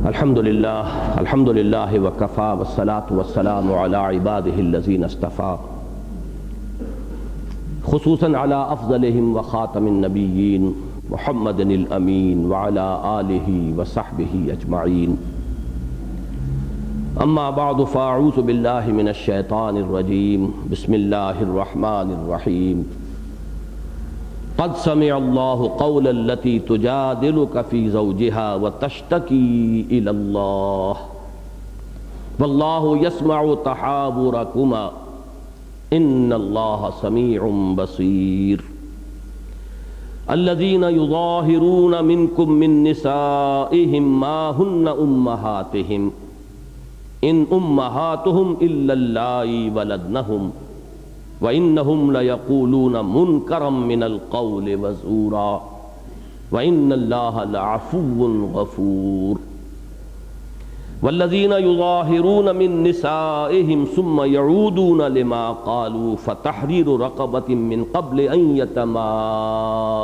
الحمد للہ وکفا والصلاة والسلام علی عباده الذین اصطفیٰ خصوصاً علی افضلہم وخاتم النبیین محمد الامین وعلی آلہ وصحبہ اجمعین اما بعد فاعوذ باللہ من الشیطان الرجیم بسم اللہ الرحمن الرحیم قد سمع اللہ قول التي تجادلك في زوجها وتشتكي إلى الله والله يسمع تحاوركما إن الله سميع بصير الذين يظاهرون منكم من نسائهم ما هن أمهاتهم إن أمهاتهم إلا اللائي ولدنهم وَإِنَّهُمْ لَيَقُولُونَ مُنْكَرًا مِنَ الْقَوْلِ وَزُورًا وَإِنَّ اللَّهَ لَعَفُوٌّ غَفُورٌ وَالَّذِينَ يُظَاهِرُونَ مِن نِّسَائِهِمْ ثُمَّ يَعُودُونَ لِمَا قَالُوا فَتَحْرِيرُ رَقَبَةٍ مِّن قَبْلِ أَن يَتَمَاسَّا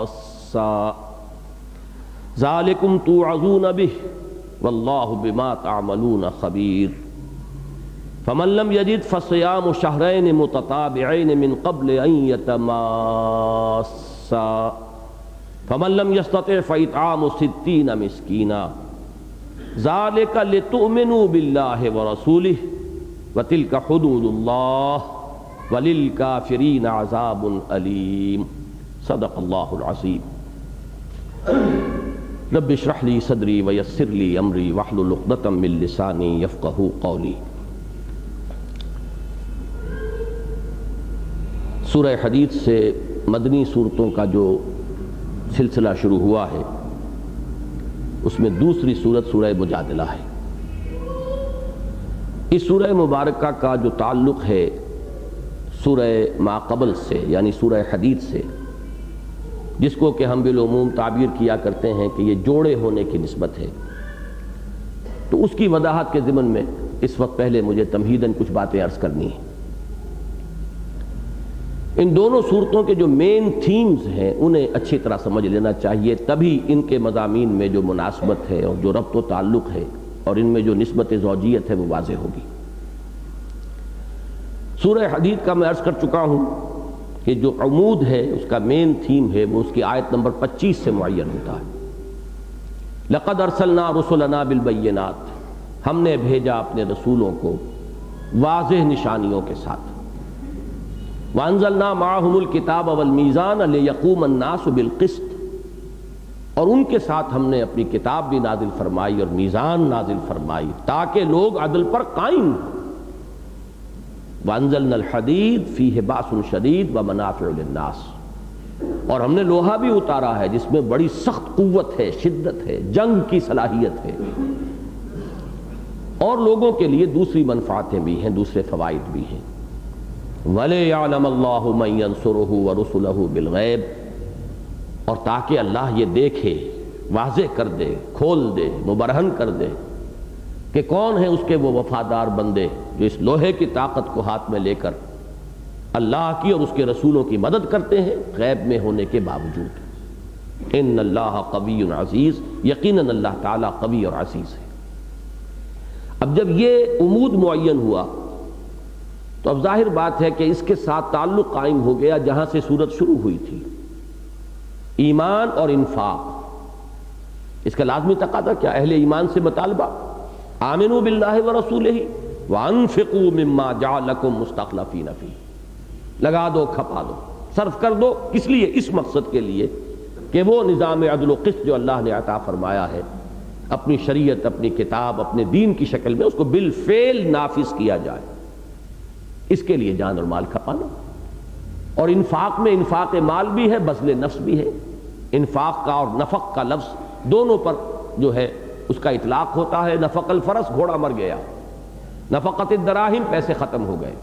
ذَلِكُمْ تُوعَظُونَ بِهِ وَاللَّهُ بِمَا تَعْمَلُونَ خَبِيرٌ فمن لم يجد فصيام شهرين متتابعين من قبل أن يتماسا فمن لم يستطع فإطعام 60 مسكينا ذلك لتؤمنوا بالله ورسوله وتلك حدود الله وللكافرين عذاب أليم صدق الله العظيم رب اشرح لي صدري ويسر لي أمري واحلل عقدة من لساني يفقهوا قولي سورہ حدید سے مدنی صورتوں کا جو سلسلہ شروع ہوا ہے اس میں دوسری صورت سورہ مجادلہ ہے۔ اس سورہ مبارکہ کا جو تعلق ہے سورہ ما قبل سے یعنی سورہ حدید سے، جس کو کہ ہم بالعموم تعبیر کیا کرتے ہیں کہ یہ جوڑے ہونے کی نسبت ہے، تو اس کی وضاحت کے ضمن میں اس وقت پہلے مجھے تمہیداً کچھ باتیں عرض کرنی ہیں۔ ان دونوں صورتوں کے جو مین تھیمز ہیں انہیں اچھی طرح سمجھ لینا چاہیے، تبھی ان کے مضامین میں جو مناسبت ہے اور جو ربط و تعلق ہے اور ان میں جو نسبت زوجیت ہے وہ واضح ہوگی۔ سورہ حدید کا میں عرض کر چکا ہوں کہ جو عمود ہے اس کا مین تھیم ہے وہ اس کی آیت نمبر 25 سے معین ہوتا ہے۔ لقد ارسلنا رسلنا بالبینات، ہم نے بھیجا اپنے رسولوں کو واضح نشانیوں کے ساتھ۔ وَأَنزَلْنَا مَعَهُمُ الْكِتَابَ وَالْمِيزَانَ لِيَقُومَ النَّاسُ بِالْقِسْطِ، اور ان کے ساتھ ہم نے اپنی کتاب بھی نازل فرمائی اور میزان نازل فرمائی تاکہ لوگ عدل پر قائم ہوں۔ وَأَنزَلْنَا الْحَدِيدَ فِيهِ بَأْسٌ شَدِيدٌ وَمَنَافِعُ لِلنَّاسِ، اور ہم نے لوہا بھی اتارا ہے جس میں بڑی سخت قوت ہے، شدت ہے، جنگ کی صلاحیت ہے، اور لوگوں کے لیے دوسری منفعتیں بھی ہیں، دوسرے فوائد بھی ہیں۔ وَلِيَعْلَمَ اللَّهُ مَن يَنصُرُهُ وَرُسُلَهُ بِالْغَيْبِ، اور تاکہ اللہ یہ دیکھے، واضح کر دے، کھول دے، مبرہن کر دے کہ کون ہیں اس کے وہ وفادار بندے جو اس لوہے کی طاقت کو ہاتھ میں لے کر اللہ کی اور اس کے رسولوں کی مدد کرتے ہیں غیب میں ہونے کے باوجود۔ ان اللہ قوی عزیز، یقیناً اللہ تعالیٰ قوی اور عزیز ہے۔ اب جب یہ عمود معین ہوا تو اب ظاہر بات ہے کہ اس کے ساتھ تعلق قائم ہو گیا جہاں سے سورت شروع ہوئی تھی، ایمان اور انفاق۔ اس کا لازمی تقاضا کیا؟ اہل ایمان سے مطالبہ، آمنوا باللہ ورسولہ وانفقوا مما جعلکم مستخلفین فیہ، لگا دو، کھپا دو، صرف کر دو۔ کس لیے؟ اس مقصد کے لیے کہ وہ نظام عدل و قسط جو اللہ نے عطا فرمایا ہے، اپنی شریعت، اپنی کتاب، اپنے دین کی شکل میں اس کو بالفعل نافذ کیا جائے، اس کے لیے جان اور مال کھپانا۔ اور انفاق میں انفاق مال بھی ہے، بذل نفس بھی ہے۔ انفاق کا اور نفق کا لفظ دونوں پر جو ہے اس کا اطلاق ہوتا ہے۔ نفق الفرس، گھوڑا مر گیا، نفقت الدراہم، پیسے ختم ہو گئے۔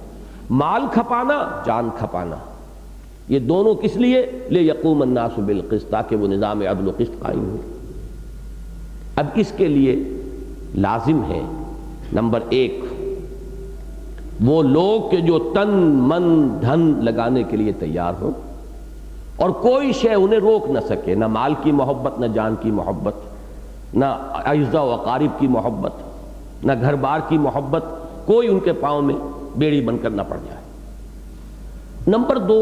مال کھپانا، جان کھپانا، یہ دونوں کس لیے؟ لیقوم الناس بالقسط، تاکہ وہ نظام عدل و قسط قائم ہو۔ اب اس کے لیے لازم ہے نمبر 1 وہ لوگ کہ جو تن من دھن لگانے کے لیے تیار ہوں اور کوئی شے انہیں روک نہ سکے، نہ مال کی محبت، نہ جان کی محبت، نہ اعزا و اقارب کی محبت، نہ گھر بار کی محبت، کوئی ان کے پاؤں میں بیڑی بن کر نہ پڑ جائے۔ نمبر 2،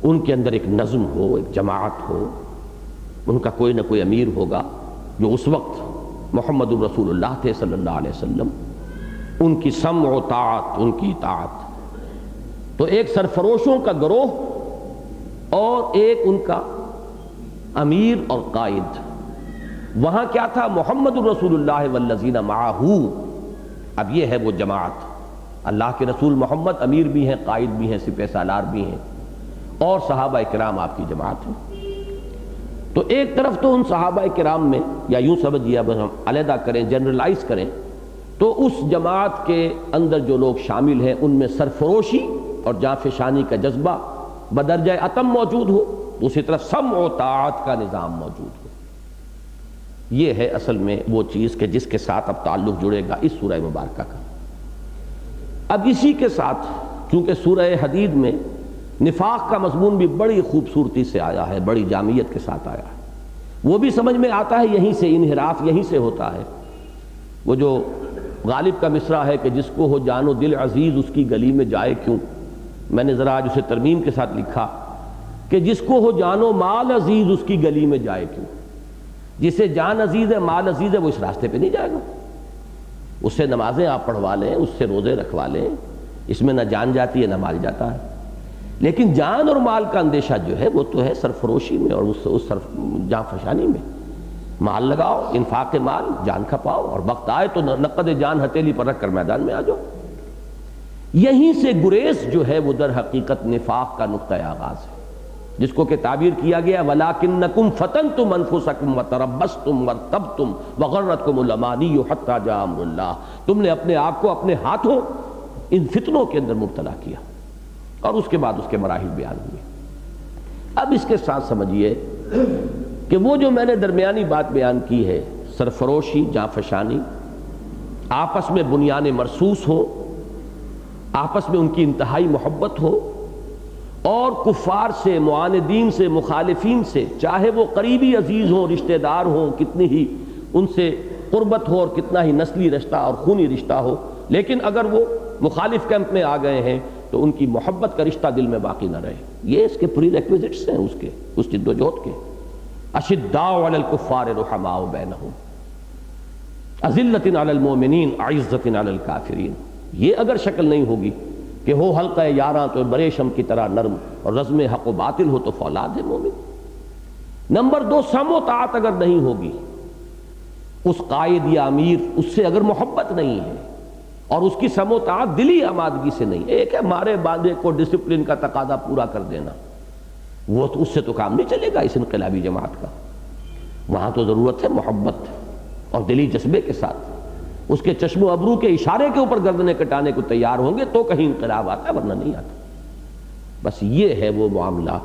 ان کے اندر ایک نظم ہو، ایک جماعت ہو، ان کا کوئی نہ کوئی امیر ہوگا جو اس وقت محمد الرسول اللہ تھے صلی اللہ علیہ وسلم، ان کی سمع و طاعت، ان کی اطاعت۔ تو ایک سرفروشوں کا گروہ اور ایک ان کا امیر اور قائد۔ وہاں کیا تھا؟ محمد الرسول اللہ والذین معہ۔ اب یہ ہے وہ جماعت، اللہ کے رسول محمد امیر بھی ہیں، قائد بھی ہیں، سپہ سالار بھی ہیں، اور صحابہ کرام آپ کی جماعت ہے۔ تو ایک طرف تو ان صحابہ کرام میں، یا یوں سمجھیے اب ہم علیحدہ کریں، جنرلائز کریں، تو اس جماعت کے اندر جو لوگ شامل ہیں ان میں سرفروشی اور جانفشانی کا جذبہ بدرجہ اتم موجود ہو، دوسری طرف سمع و طاعت کا نظام موجود ہو۔ یہ ہے اصل میں وہ چیز کہ جس کے ساتھ اب تعلق جڑے گا اس سورہ مبارکہ کا۔ اب اسی کے ساتھ چونکہ سورہ حدید میں نفاق کا مضمون بھی بڑی خوبصورتی سے آیا ہے، بڑی جامعیت کے ساتھ آیا ہے، وہ بھی سمجھ میں آتا ہے، یہیں سے انحراف یہیں سے ہوتا ہے۔ وہ جو غالب کا مصرع ہے کہ جس کو ہو جان و دل عزیز اس کی گلی میں جائے کیوں، میں نے ذرا آج اسے ترمیم کے ساتھ لکھا کہ جس کو ہو جان و مال عزیز اس کی گلی میں جائے کیوں۔ جسے جان عزیز ہے، مال عزیز ہے، وہ اس راستے پہ نہیں جائے گا۔ اس سے نمازیں آپ پڑھوا لیں، اس سے روزے رکھوا لیں، اس میں نہ جان جاتی ہے نہ مال جاتا ہے۔ لیکن جان اور مال کا اندیشہ جو ہے وہ تو ہے سرفروشی میں اور اس جان فشانی میں۔ مال لگاؤ، انفاق مال، جان کھپاؤ، اور وقت آئے تو نقد جان ہتھیلی پر رکھ کر میدان میں آ جاؤ۔ یہیں سے گریز جو ہے وہ در حقیقت نفاق کا نقطہ آغاز ہے، جس کو کہ تعبیر کیا گیا وَلَٰكِنَّكُمْ فَتَنْتُمْ أَنفُسَكُمْ وَتَرَبَّصْتُمْ وَارْتَبْتُمْ وَغَرَّتْكُمُ الْأَمَانِيُّ حَتَّىٰ جَاءَ أَمْرُ اللَّهِ۔ تم نے اپنے آپ کو اپنے ہاتھوں ان فتنوں کے اندر مبتلا کیا، اور اس کے بعد اس کے مراحل بیان ہوئے۔ اب اس کے ساتھ سمجھیے کہ وہ جو میں نے درمیانی بات بیان کی ہے، سرفروشی، جانفشانی، آپس میں بنیان مرصوص ہو، آپس میں ان کی انتہائی محبت ہو، اور کفار سے، معاندین سے، مخالفین سے، چاہے وہ قریبی عزیز ہوں، رشتہ دار ہوں، کتنی ہی ان سے قربت ہو اور کتنا ہی نسلی رشتہ اور خونی رشتہ ہو، لیکن اگر وہ مخالف کیمپ میں آ گئے ہیں تو ان کی محبت کا رشتہ دل میں باقی نہ رہے۔ یہ اس کے پری ریکویزٹس ہیں اس جد و جہد کے۔ اشداء علی الکفار رحماء بینہم اذلۃ علی المؤمنین اعزۃ علی الکافرین۔ یہ اگر شکل نہیں ہوگی کہ ہو حلقہ یاراں تو بریشم کی طرح نرم، اور رزم حق و باطل ہو تو فولاد ہے مومن۔ نمبر 2، سمع و طاعت اگر نہیں ہوگی، اس قائد یا امیر اس سے اگر محبت نہیں ہے، اور اس کی سمع و طاعت دلی آمادگی سے نہیں، ایک ہے مارے باندھے کو ڈسپلن کا تقاضا پورا کر دینا، وہ تو اس سے تو کام نہیں چلے گا اس انقلابی جماعت کا۔ وہاں تو ضرورت ہے محبت اور دلی جذبے کے ساتھ، اس کے چشم و ابرو کے اشارے کے اوپر گردنیں کٹانے کو تیار ہوں گے تو کہیں انقلاب آتا ہے، ورنہ نہیں آتا۔ بس یہ ہے وہ معاملہ۔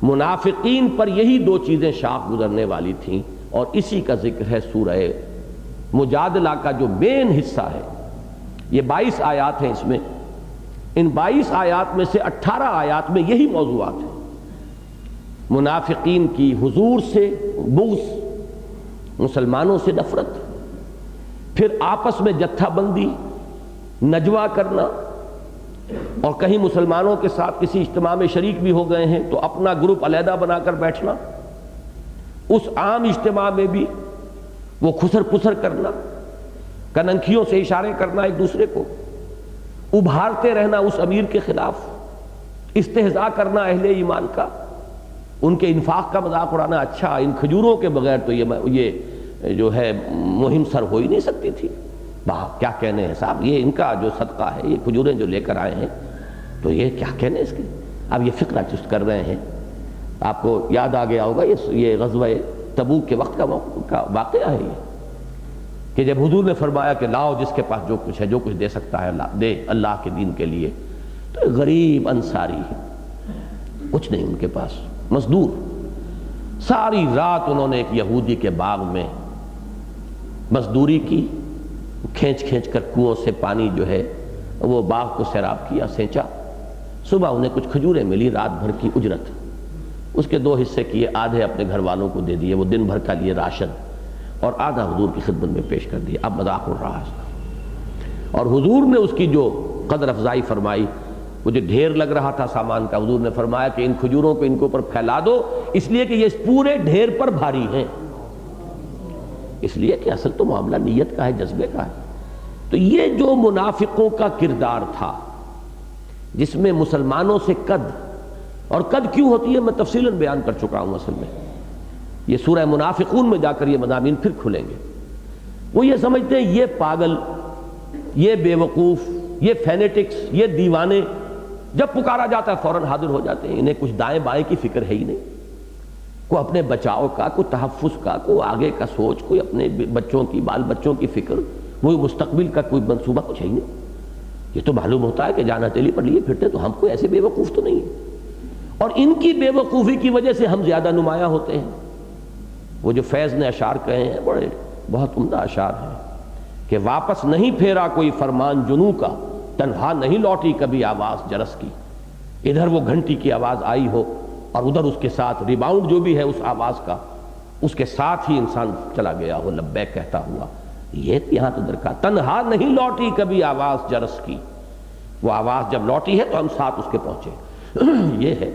منافقین پر یہی 2 چیزیں شاخ گزرنے والی تھیں، اور اسی کا ذکر ہے سورہ مجادلہ کا جو مین حصہ ہے۔ یہ 22 آیات ہیں، اس میں ان 22 آیات میں سے 18 آیات میں یہی موضوعات ہیں۔ منافقین کی حضور سے بغض، مسلمانوں سے نفرت، پھر آپس میں جتھا بندی، نجوہ کرنا، اور کہیں مسلمانوں کے ساتھ کسی اجتماع میں شریک بھی ہو گئے ہیں تو اپنا گروپ علیحدہ بنا کر بیٹھنا، اس عام اجتماع میں بھی وہ خسر پسر کرنا، کننکھیوں سے اشارے کرنا ایک دوسرے کو، ابھارتے رہنا اس امیر کے خلاف، استہزاء کرنا اہل ایمان کا، ان کے انفاق کا مذاق اڑانا۔ اچھا، ان کھجوروں کے بغیر تو یہ جو ہے مہم سر ہو ہی نہیں سکتی تھی۔ کیا کہنے ہیں صاحب، یہ ان کا جو صدقہ ہے، یہ کھجوریں جو لے کر آئے ہیں، تو یہ کیا کہنے اس کے۔ اب یہ فقرہ چست کر رہے ہیں، آپ کو یاد آ گیا ہوگا یہ غزوہ تبوک کے وقت کا واقعہ ہے یہ، کہ جب حضور نے فرمایا کہ لاؤ جس کے پاس جو کچھ ہے، جو کچھ دے سکتا ہے اللہ دے اللہ کے دین کے لیے، تو غریب انصاری کچھ نہیں ان کے پاس، مزدور، ساری رات انہوں نے ایک یہودی کے باغ میں مزدوری کی، کھینچ کھینچ کر کنویں سے پانی جو ہے وہ باغ کو سیراب کیا، سینچا۔ صبح انہیں کچھ کھجوریں ملی، رات بھر کی اجرت، اس کے 2 حصے کیے، آدھے اپنے گھر والوں کو دے دیے، وہ دن بھر کا لیے راشن، اور آدھا حضور کی خدمت میں پیش کر دیا. اب مذاق اڑ رہا ہے. اور حضور نے اس کی جو قدر افزائی فرمائی، مجھے ڈھیر لگ رہا تھا سامان کا، حضور نے فرمایا کہ ان کھجوروں کو ان کے اوپر پھیلا دو، اس لیے کہ یہ اس پورے ڈھیر پر بھاری ہیں. اس لیے کہ اصل تو معاملہ نیت کا ہے، جذبے کا ہے. تو یہ جو منافقوں کا کردار تھا جس میں مسلمانوں سے قد، اور قد کیوں ہوتی ہے میں تفصیلاً بیان کر چکا ہوں. اصل میں یہ سورہ منافقون میں جا کر یہ مضامین پھر کھلیں گے. وہ یہ سمجھتے ہیں یہ پاگل، یہ بے وقوف، یہ فینیٹکس، یہ دیوانے، جب پکارا جاتا ہے فوراً حاضر ہو جاتے ہیں. انہیں کچھ دائیں بائیں کی فکر ہے ہی نہیں، کوئی اپنے بچاؤ کا، کوئی تحفظ کا، کوئی آگے کا سوچ، کوئی اپنے بچوں کی، بال بچوں کی فکر، وہی مستقبل کا کوئی منصوبہ کچھ ہے ہی نہیں. یہ تو معلوم ہوتا ہے کہ جان ہتھیلی پر لیے پھرتے، تو ہم کوئی ایسے بے وقوف تو نہیں ہیں. اور ان کی بے وقوفی کی وجہ سے ہم زیادہ نمایاں ہوتے ہیں. وہ جو فیض نے اشعار کہے ہیں بڑے بہت عمدہ اشعار ہیں کہ واپس نہیں پھیرا کوئی فرمان جنوں کا، تنہا نہیں لوٹی کبھی آواز جرس کی. ادھر وہ گھنٹی کی آواز آئی ہو اور ادھر اس کے ساتھ ریباؤنڈ جو بھی ہے اس آواز کا، اس کے ساتھ ہی انسان چلا گیا ہو لبیک کہتا ہوا. یہ یہاں تو درکار، تنہا نہیں لوٹی کبھی آواز جرس کی. وہ آواز جب لوٹی ہے تو ہم ساتھ اس کے پہنچے. یہ ہے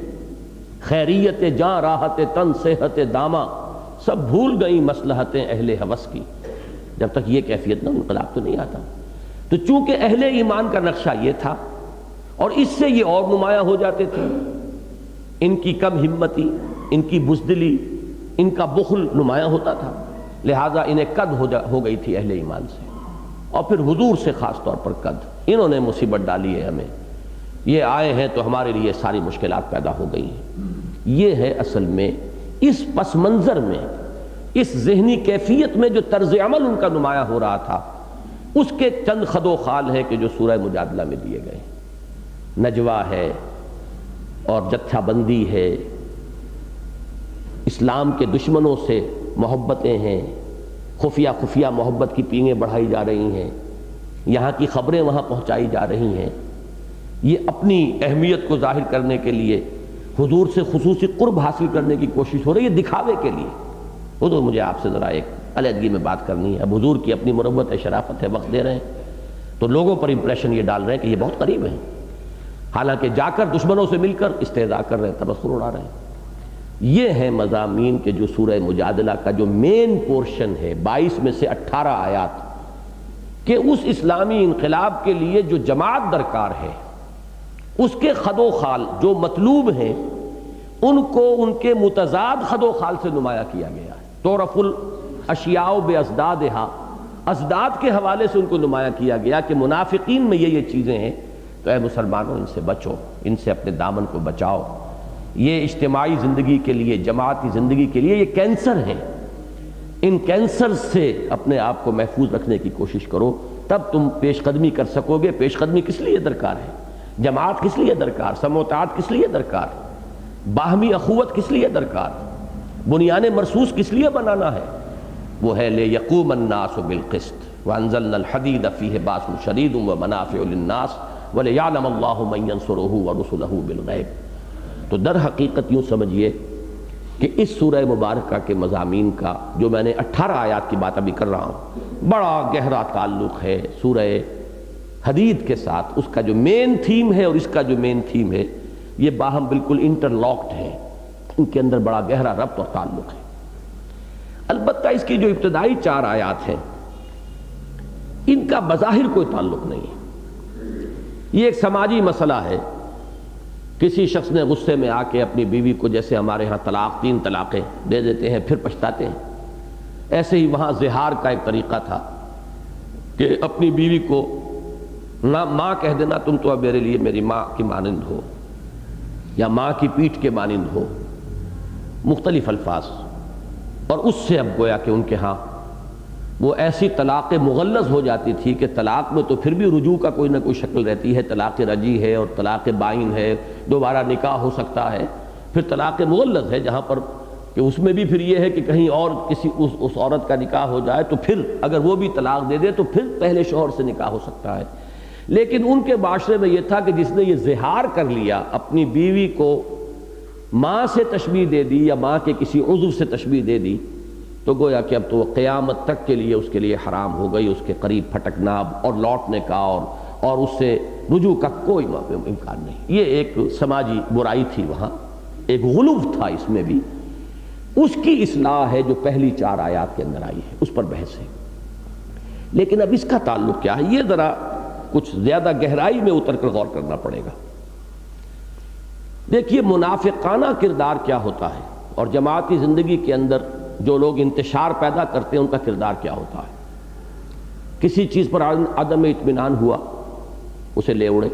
خیریت جاں راحت تن صحت داماں، سب بھول گئی مصلحتیں اہل ہوس کی. جب تک یہ کیفیت نہ، انقلاب تو نہیں آتا. تو چونکہ اہل ایمان کا نقشہ یہ تھا اور اس سے یہ اور نمایاں ہو جاتے تھے. ان کی کم ہمتی، ان کی بزدلی، ان کا بخل نمایاں ہوتا تھا، لہٰذا انہیں قد ہو گئی تھی اہل ایمان سے، اور پھر حضور سے خاص طور پر قد. انہوں نے مصیبت ڈالی ہے ہمیں، یہ آئے ہیں تو ہمارے لیے ساری مشکلات پیدا ہو گئی ہیں. یہ ہے اصل میں اس پس منظر میں، اس ذہنی کیفیت میں جو طرز عمل ان کا نمایاں ہو رہا تھا، اس کے چند خد و خال ہیں کہ جو سورہ مجادلہ میں دیے گئے. نجوہ ہے اور جتھا بندی ہے، اسلام کے دشمنوں سے محبتیں ہیں، خفیہ خفیہ محبت کی پینگیں بڑھائی جا رہی ہیں، یہاں کی خبریں وہاں پہنچائی جا رہی ہیں. یہ اپنی اہمیت کو ظاہر کرنے کے لیے حضور سے خصوصی قرب حاصل کرنے کی کوشش ہو رہی ہے، دکھاوے کے لیے. حضور مجھے آپ سے ذرا ایک علیحدگی میں بات کرنی ہے. اب حضور کی اپنی مروت ہے، شرافت ہے، وقت دے رہے ہیں تو لوگوں پر امپریشن یہ ڈال رہے ہیں کہ یہ بہت قریب ہیں، حالانکہ جا کر دشمنوں سے مل کر استہزاء کر رہے ہیں، تبصر اڑا رہے ہیں. یہ ہیں مضامین کے جو سورہ مجادلہ کا جو مین پورشن ہے، 22 میں سے 18 آیات، کہ اس اسلامی انقلاب کے لیے جو جماعت درکار ہے، اس کے خد و خال جو مطلوب ہیں، ان کو ان کے متضاد خد و خال سے نمایاں کیا گیا ہے. تعرف الاشیاء بازدادہا، ازداد کے حوالے سے ان کو نمایاں کیا گیا کہ منافقین میں یہ چیزیں ہیں، تو اے مسلمانوں ان سے بچو، ان سے اپنے دامن کو بچاؤ. یہ اجتماعی زندگی کے لیے، جماعتی زندگی کے لیے یہ کینسر ہیں. ان کینسر سے اپنے آپ کو محفوظ رکھنے کی کوشش کرو، تب تم پیش قدمی کر سکو گے. پیش قدمی کس لیے درکار ہے؟ جماعت کس لیے درکار؟ سموتعات کس لیے درکار؟ باہمی اخوت کس لیے درکار؟ بنیان مرصوص کس لیے بنانا ہے؟ وہ ہے لِیَقُومَ النَّاسُ بِالْقِسْطِ وَأَنزَلْنَا الْحَدِيدَ فِيهِ بَأْسٌ شَدِيدٌ وَمَنَافِعُ لِلنَّاسِ وَلِيَعْلَمَ اللَّهُ مَن يَنصُرُهُ وَرُسُلَهُ بِالْغَيْبِ. تو در حقیقت یوں سمجھیے کہ اس سورہ مبارکہ کے مضامین کا جو میں نے 18 آیات کی بات ابھی کر رہا ہوں، بڑا گہرا تعلق ہے سورہ حدید کے ساتھ. اس کا جو مین تھیم ہے اور اس کا جو مین تھیم ہے، یہ باہم بالکل انٹرلاکڈ ہیں، ان کے اندر بڑا گہرا ربط اور تعلق ہے. البتہ اس کی جو ابتدائی 4 آیات ہیں، ان کا بظاہر کوئی تعلق نہیں ہے. یہ ایک سماجی مسئلہ ہے. کسی شخص نے غصے میں آ کے اپنی بیوی کو، جیسے ہمارے ہاں 3 طلاقیں دے دیتے ہیں پھر پچھتاتے ہیں، ایسے ہی وہاں زہار کا ایک طریقہ تھا کہ اپنی بیوی کو نہ ماں کہہ دینا، تم تو اب میرے لیے میری ماں کی مانند ہو، یا ماں کی پیٹھ کے مانند ہو، مختلف الفاظ. اور اس سے اب گویا کہ ان کے ہاں وہ ایسی طلاق مغلظ ہو جاتی تھی کہ طلاق میں تو پھر بھی رجوع کا کوئی نہ کوئی شکل رہتی ہے. طلاق رجعی ہے اور طلاق بائن ہے، دوبارہ نکاح ہو سکتا ہے. پھر طلاق مغلظ ہے جہاں پر کہ اس میں بھی پھر یہ ہے کہ کہیں اور کسی اس عورت کا نکاح ہو جائے تو پھر اگر وہ بھی طلاق دے دے تو پھر پہلے شوہر سے نکاح ہو سکتا ہے. لیکن ان کے معاشرے میں یہ تھا کہ جس نے یہ زہار کر لیا، اپنی بیوی کو ماں سے تشبیہ دے دی یا ماں کے کسی عضو سے تشبیہ دے دی، تو گویا کہ اب تو قیامت تک کے لیے اس کے لیے حرام ہو گئی، اس کے قریب پھٹکنا اور لوٹنے کا اور اس سے رجوع کا کوئی امکان نہیں۔ یہ ایک سماجی برائی تھی، وہاں ایک غلو تھا اس میں بھی، اس کی اصلاح ہے جو پہلی 4 آیات کے اندر آئی ہے، اس پر بحث ہے۔ لیکن اب اس کا تعلق کیا ہے، یہ ذرا کچھ زیادہ گہرائی میں اتر کر غور کرنا پڑے گا۔ دیکھیے منافقانہ کردار کیا ہوتا ہے، اور جماعتی زندگی کے اندر جو لوگ انتشار پیدا کرتے ہیں ان کا کردار کیا ہوتا ہے۔ کسی چیز پر عدم اطمینان ہوا، اسے لے اڑے،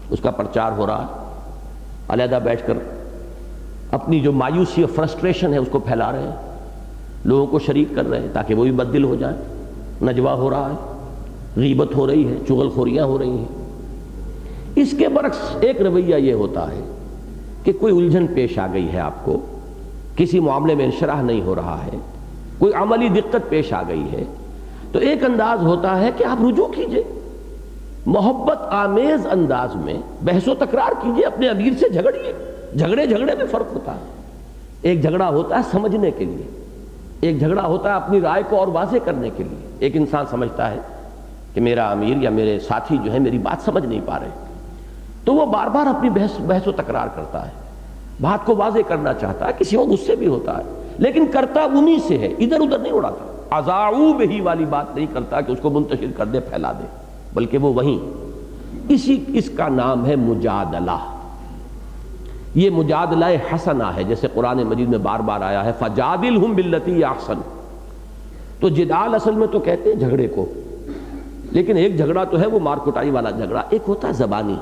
اس کا پرچار ہو رہا ہے، علیحدہ بیٹھ کر اپنی جو مایوسی اور فرسٹریشن ہے اس کو پھیلا رہے ہیں، لوگوں کو شریک کر رہے ہیں تاکہ وہ بھی بددل ہو جائیں، نجوہ ہو رہا ہے، غیبت ہو رہی ہے، چغل خوریاں ہو رہی ہیں۔ اس کے برعکس ایک رویہ یہ ہوتا ہے کہ کوئی الجھن پیش آ گئی ہے، آپ کو کسی معاملے میں انشراح نہیں ہو رہا ہے، کوئی عملی دقت پیش آ گئی ہے، تو ایک انداز ہوتا ہے کہ آپ رجوع کیجئے، محبت آمیز انداز میں بحث و تکرار کیجئے، اپنے امیر سے جھگڑیے۔ جھگڑے میں فرق ہوتا ہے، ایک جھگڑا ہوتا ہے سمجھنے کے لیے، ایک جھگڑا ہوتا ہے اپنی رائے کو اور واضح کرنے کے لیے۔ ایک انسان سمجھتا ہے کہ میرا امیر یا میرے ساتھی جو ہے میری بات سمجھ نہیں پا رہے، تو وہ بار بار اپنی بحث و تکرار کرتا ہے، بات کو واضح کرنا چاہتا ہے، کسی اور غصے بھی ہوتا ہے، لیکن کرتا انہی سے ہے، ادھر ادھر نہیں اڑاتا، اذاعوا بہی والی بات نہیں کرتا کہ اس کو منتشر کر دے، پھیلا دے، بلکہ وہ وہیں اس کا نام ہے مجادلہ۔ یہ مجادلہ حسنہ ہے، جیسے قرآن مجید میں بار بار آیا ہے فجادلہم باللتی احسن۔ تو جدال اصل میں تو کہتے ہیں جھگڑے کو، لیکن ایک جھگڑا تو ہے وہ مار کٹائی والا جھگڑا، ایک ہوتا ہے زبانی،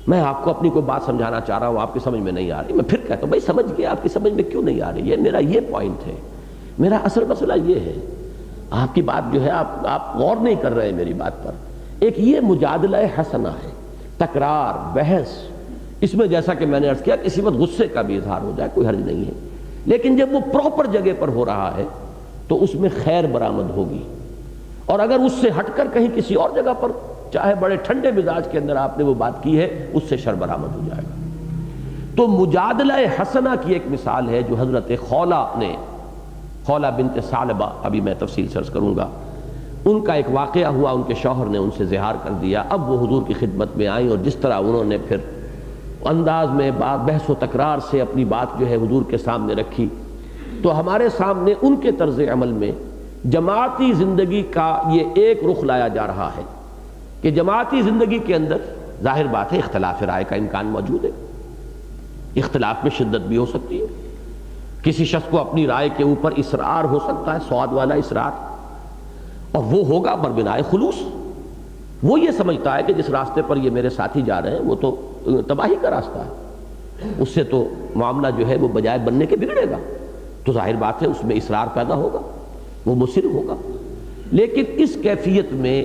میں آپ کو اپنی کوئی بات سمجھانا چاہ رہا ہوں، آپ کی سمجھ میں نہیں آ رہی، میں پھر کہتا ہوں بھائی سمجھ گیا، آپ کی سمجھ میں کیوں نہیں آ رہی ہے، میرا یہ پوائنٹ ہے، میرا اصل مسئلہ یہ ہے، آپ کی بات جو ہے آپ غور نہیں کر رہے ہیں میری بات پر۔ ایک یہ مجادلہ حسنہ ہے، تکرار، بحث، اس میں جیسا کہ میں نے عرض کیا کسی وقت غصے کا بھی اظہار ہو جائے کوئی حرج نہیں ہے، لیکن جب وہ پراپر جگہ پر ہو رہا ہے تو اس میں خیر برآمد ہوگی، اور اگر اس سے ہٹ کر کہیں کسی اور جگہ پر چاہے بڑے ٹھنڈے مزاج کے اندر آپ نے وہ بات کی ہے، اس سے شر برآمد ہو جائے گا۔ تو مجادلہ حسنہ کی ایک مثال ہے جو حضرت خولہ بنت ثعلبہ، ابھی میں تفصیل سے عرض کروں گا، ان کا ایک واقعہ ہوا، ان کے شوہر نے ان سے زہار کر دیا، اب وہ حضور کی خدمت میں آئیں، اور جس طرح انہوں نے پھر انداز میں بحث و تکرار سے اپنی بات جو ہے حضور کے سامنے رکھی، تو ہمارے سامنے ان کے طرز عمل میں جماعتی زندگی کا یہ ایک رخ لایا جا رہا ہے کہ جماعتی زندگی کے اندر ظاہر بات ہے اختلاف رائے کا امکان موجود ہے، اختلاف میں شدت بھی ہو سکتی ہے، کسی شخص کو اپنی رائے کے اوپر اصرار ہو سکتا ہے، سواد والا اصرار، اور وہ ہوگا بربنائے خلوص، وہ یہ سمجھتا ہے کہ جس راستے پر یہ میرے ساتھی جا رہے ہیں وہ تو تباہی کا راستہ ہے، اس سے تو معاملہ جو ہے وہ بجائے بننے کے بگڑے گا، تو ظاہر بات ہے اس میں اصرار پیدا ہوگا، وہ مصر ہوگا۔ لیکن اس کیفیت میں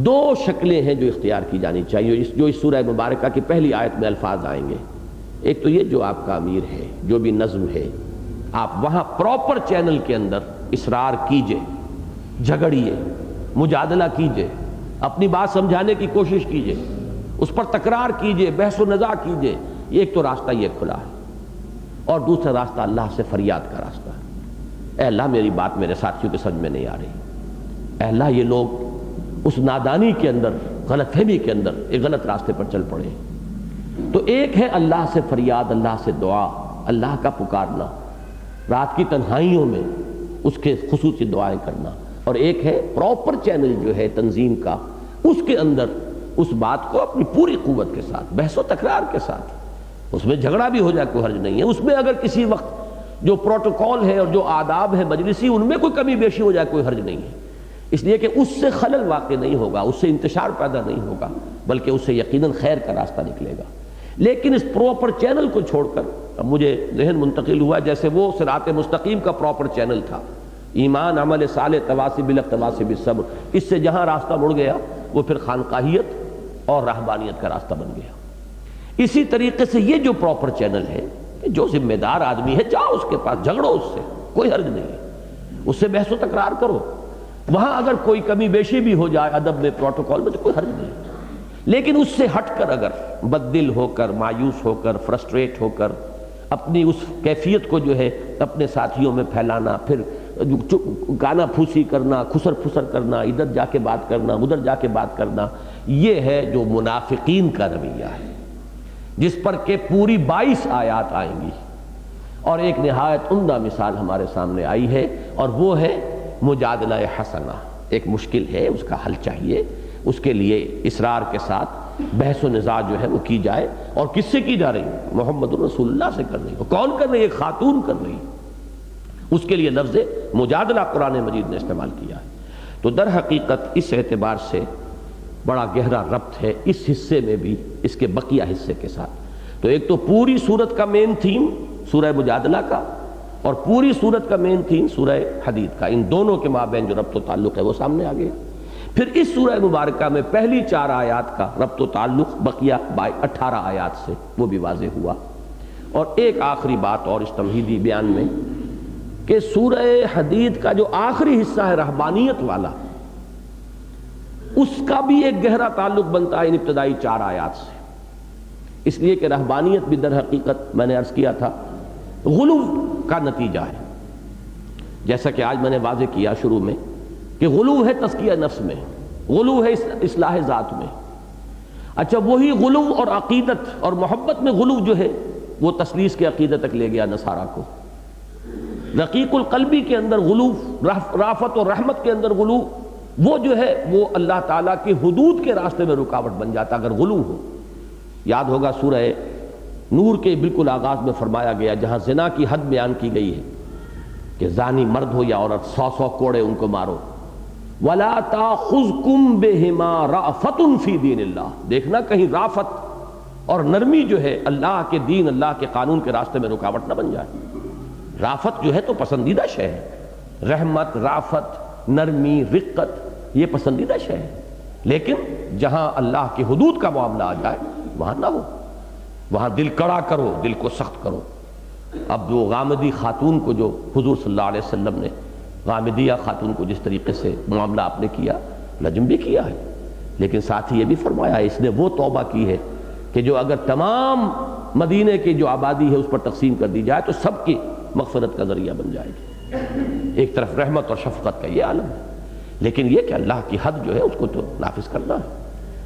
2 شکلیں ہیں جو اختیار کی جانی چاہیے، جو اس سورہ مبارکہ کی پہلی آیت میں الفاظ آئیں گے۔ ایک تو یہ جو آپ کا امیر ہے، جو بھی نظم ہے، آپ وہاں پراپر چینل کے اندر اصرار کیجئے، جھگڑیے، مجادلہ کیجئے، اپنی بات سمجھانے کی کوشش کیجئے، اس پر تکرار کیجئے، بحث و نزاع کیجئے، ایک تو راستہ یہ کھلا ہے، اور دوسرا راستہ اللہ سے فریاد کا راستہ ہے، اے اللہ میری بات میرے ساتھیوں کے سمجھ میں نہیں آ رہی، اے اللہ یہ لوگ اس نادانی کے اندر، غلط فہمی کے اندر ایک غلط راستے پر چل پڑے۔ تو ایک ہے اللہ سے فریاد، اللہ سے دعا، اللہ کا پکارنا، رات کی تنہائیوں میں اس کے خصوصی دعائیں کرنا، اور ایک ہے پراپر چینل جو ہے تنظیم کا، اس کے اندر اس بات کو اپنی پوری قوت کے ساتھ، بحث و تکرار کے ساتھ، اس میں جھگڑا بھی ہو جائے کوئی حرج نہیں ہے، اس میں اگر کسی وقت جو پروٹوکول ہے اور جو آداب ہے مجلسی ان میں کوئی کمی بیشی ہو جائے کوئی حرج نہیں ہے، اس لیے کہ اس سے خلل واقع نہیں ہوگا، اس سے انتشار پیدا نہیں ہوگا، بلکہ اس سے یقیناً خیر کا راستہ نکلے گا۔ لیکن اس پراپر چینل کو چھوڑ کر، اب مجھے ذہن منتقل ہوا جیسے وہ صراط مستقیم کا پراپر چینل تھا، ایمان، عمل صالح، تواصی بالحق، تواصی بالصبر، اس سے جہاں راستہ مڑ گیا وہ پھر خانقاہیت اور رہبانیت کا راستہ بن گیا۔ اسی طریقے سے یہ جو پراپر چینل ہے، جو ذمہ دار آدمی ہے جاؤ اس کے پاس، جھگڑو اس سے، کوئی حرج نہیں ہے، اس سے بحث و تکرار کرو، وہاں اگر کوئی کمی بیشی بھی ہو جائے ادب میں، پروٹوکول میں، تو کوئی حرج نہیں، لیکن اس سے ہٹ کر اگر بد دل ہو کر، مایوس ہو کر، فرسٹریٹ ہو کر اپنی اس کیفیت کو جو ہے اپنے ساتھیوں میں پھیلانا، پھر گانا پھوسی کرنا، خسر پھسر کرنا، ادھر جا کے بات کرنا، ادھر جا کے بات کرنا، یہ ہے جو منافقین کا رویہ ہے، جس پر کہ پوری 22 آیات آئیں گی، اور ایک نہایت عمدہ مثال ہمارے سامنے آئی ہے، اور وہ ہے مجادلہ حسنہ۔ ایک مشکل ہے، اس کا حل چاہیے، اس کے لیے اصرار کے ساتھ بحث و نزاع جو ہے وہ کی جائے۔ اور کس سے کی جا رہی ہے؟ محمد رسول اللہ سے کر رہی ہے۔ کون کر رہی ہے؟ ایک خاتون کر رہی ہے۔ اس کے لیے لفظ مجادلہ قرآن مجید نے استعمال کیا ہے۔ تو در حقیقت اس اعتبار سے بڑا گہرا ربط ہے اس حصے میں بھی اس کے بقیہ حصے کے ساتھ۔ تو ایک تو پوری سورت کا مین تھیم سورہ مجادلہ کا، اور پوری سورت کا مین تھیم سورہ حدید کا، ان دونوں کے مابین جو ربط و تعلق ہے وہ سامنے آ گیا۔ پھر اس سورہ مبارکہ میں پہلی 4 آیات کا ربط و تعلق بقیہ 18 آیات سے وہ بھی واضح ہوا۔ اور ایک آخری بات اور اس تمہیدی بیان میں کہ سورہ حدید کا جو آخری حصہ ہے رہبانیت والا، اس کا بھی ایک گہرا تعلق بنتا ہے ان ابتدائی 4 آیات سے، اس لیے کہ رہبانیت بھی در حقیقت میں نے عرض کیا تھا غلو کا نتیجہ ہے، جیسا کہ آج میں نے واضح کیا شروع میں کہ غلو ہے تزکیہ نفس میں، غلو ہے اصلاح ذات میں۔ اچھا، وہی غلو اور عقیدت اور محبت میں غلو جو ہے وہ تثلیث کے عقیدہ تک لے گیا نصارہ کو۔ رقیق القلبی کے اندر غلو، رافت اور رحمت کے اندر غلو، وہ جو ہے وہ اللہ تعالیٰ کی حدود کے راستے میں رکاوٹ بن جاتا اگر غلو ہو۔ یاد ہوگا سورہ نور کے بالکل آغاز میں فرمایا گیا جہاں زنا کی حد بیان کی گئی ہے کہ زانی مرد ہو یا عورت 100 کوڑے ان کو مارو۔ وَلَا تَأْخُذْكُمْ بِهِمَا رَأْفَةٌ فِي دِينِ اللَّهِ، دیکھنا کہیں رافت اور نرمی جو ہے اللہ کے دین، اللہ کے قانون کے راستے میں رکاوٹ نہ بن جائے۔ رافت جو ہے تو پسندیدہ شے ہے، رحمت، رافت، نرمی، رقت یہ پسندیدہ شے ہے، لیکن جہاں اللہ کی حدود کا معاملہ آ جائے وہاں نہ ہو، وہاں دل کڑا کرو، دل کو سخت کرو۔ اب جو غامدی خاتون کو جو حضور صلی اللہ علیہ وسلم نے غامدیہ خاتون کو جس طریقے سے معاملہ آپ نے کیا، لجم بھی کیا ہے، لیکن ساتھ ہی یہ بھی فرمایا ہے اس نے وہ توبہ کی ہے کہ جو اگر تمام مدینے کی جو آبادی ہے اس پر تقسیم کر دی جائے تو سب کی مغفرت کا ذریعہ بن جائے گی۔ ایک طرف رحمت اور شفقت کا یہ عالم ہے، لیکن یہ کہ اللہ کی حد جو ہے اس کو تو نافذ کرنا ہے۔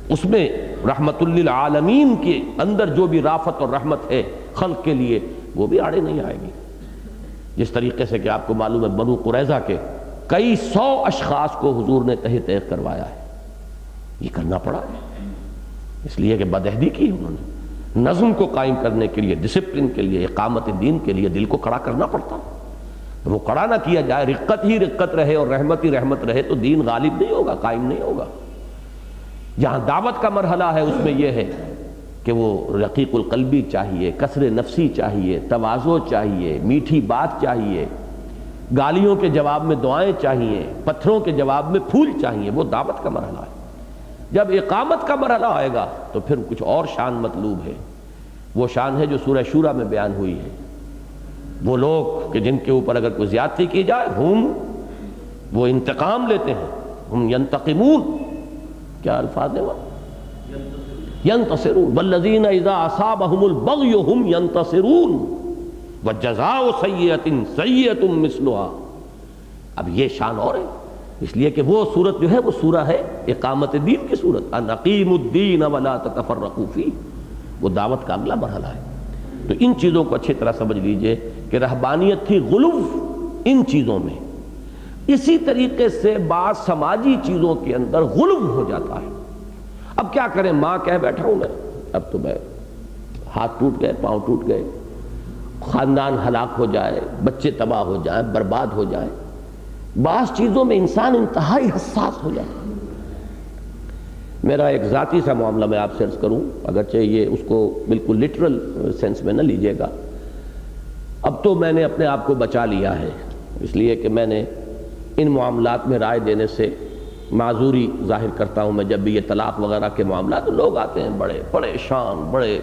اس میں رحمت للعالمین کے اندر جو بھی رافت اور رحمت ہے خلق کے لیے وہ بھی آڑے نہیں آئے گی۔ جس طریقے سے کہ آپ کو معلوم ہے بنو قریظہ کے کئی 100 اشخاص کو حضور نے تہہ تہہ کروایا ہے، یہ کرنا پڑا ہے اس لیے کہ بدعہدی کی انہوں نے، نظم کو قائم کرنے کے لیے، ڈسپلن کے لیے، اقامت دین کے لیے دل کو کڑا کرنا پڑتا۔ وہ کڑا نہ کیا جائے، رقت ہی رقت رہے اور رحمت ہی رحمت رہے تو دین غالب نہیں ہوگا، قائم نہیں ہوگا۔ جہاں دعوت کا مرحلہ ہے اس میں یہ ہے کہ وہ رقیق القلبی چاہیے، کسر نفسی چاہیے، تواضع چاہیے، میٹھی بات چاہیے، گالیوں کے جواب میں دعائیں چاہیے، پتھروں کے جواب میں پھول چاہیے، وہ دعوت کا مرحلہ ہے۔ جب اقامت کا مرحلہ آئے گا تو پھر کچھ اور شان مطلوب ہے، وہ شان ہے جو سورہ شورى میں بیان ہوئی ہے۔ وہ لوگ کہ جن کے اوپر اگر کوئی زیادتی کی جائے وہ انتقام لیتے ہیں، ہم ینتقمون، کیا الفاظ ہیں وہ؟ ینتصرون، والذین اذا اصابہم البغی ہم ینتصرون وجزاء سیئۃ سیئۃ مثلها۔ اب یہ شان اور ہے، اس لیے کہ وہ صورت جو ہے وہ سورہ ہے اقامت دین کی صورت، ان اقیموا الدین ولا تتفرقوا فیہ، وہ دعوت کا اگلا مرحلہ ہے۔ تو ان چیزوں کو اچھی طرح سمجھ لیجئے کہ رہبانیت تھی غلو ان چیزوں میں، اسی طریقے سے بعض سماجی چیزوں کے اندر غلو ہو جاتا ہے۔ اب کیا کریں، ماں کہہ بیٹھا ہوں میں، اب تو میں ہاتھ ٹوٹ گئے، پاؤں ٹوٹ گئے، خاندان ہلاک ہو جائے، بچے تباہ ہو جائیں، برباد ہو جائیں، بعض چیزوں میں انسان انتہائی حساس ہو جاتا ہے۔ میرا ایک ذاتی سا معاملہ میں آپ سے عرض کروں، اگرچہ یہ اس کو بالکل لٹرل سینس میں نہ لیجئے گا، اب تو میں نے اپنے آپ کو بچا لیا ہے، اس لیے کہ میں نے ان معاملات میں رائے دینے سے معذوری ظاہر کرتا ہوں۔ میں جب بھی یہ طلاق وغیرہ کے معاملات، لوگ آتے ہیں بڑے پریشان، بڑے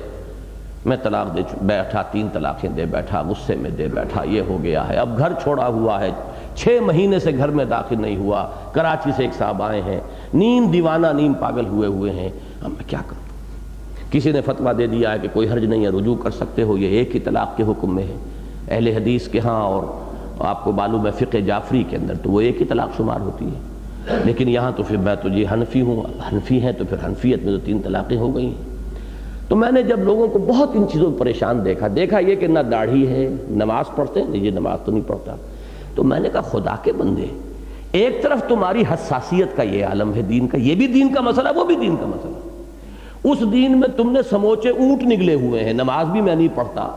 میں طلاق دے بیٹھا، 3 طلاقیں دے بیٹھا، غصے میں دے بیٹھا، یہ ہو گیا ہے، اب گھر چھوڑا ہوا ہے، 6 مہینے سے گھر میں داخل نہیں ہوا، کراچی سے ایک صاحب آئے ہیں، نیند دیوانہ، نیند پاگل ہوئے ہیں، اب میں کیا کروں؟ کسی نے فتویٰ دے دیا ہے کہ کوئی حرج نہیں ہے، رجوع کر سکتے ہو، یہ ایک ہی طلاق کے حکم میں ہے اہل حدیث کے ہاں، اور آپ کو معلوم ہے فقہ جعفری کے اندر تو وہ ایک ہی طلاق شمار ہوتی ہے، لیکن یہاں تو پھر میں تو جی حنفی ہوں، حنفی ہیں تو پھر حنفیت میں تو 3 طلاقیں ہو گئی ہیں۔ تو میں نے جب لوگوں کو بہت ان چیزوں پر پریشان دیکھا یہ کہ نہ داڑھی ہے، نماز پڑھتے ہیں، یہ نماز تو نہیں پڑھتا، تو میں نے کہا خدا کے بندے، ایک طرف تمہاری حساسیت کا یہ عالم ہے دین کا، یہ بھی دین کا مسئلہ، وہ بھی دین کا مسئلہ، اس دین میں تم نے سموچے اونٹ نگلے ہوئے ہیں، نماز بھی میں نہیں پڑھتا،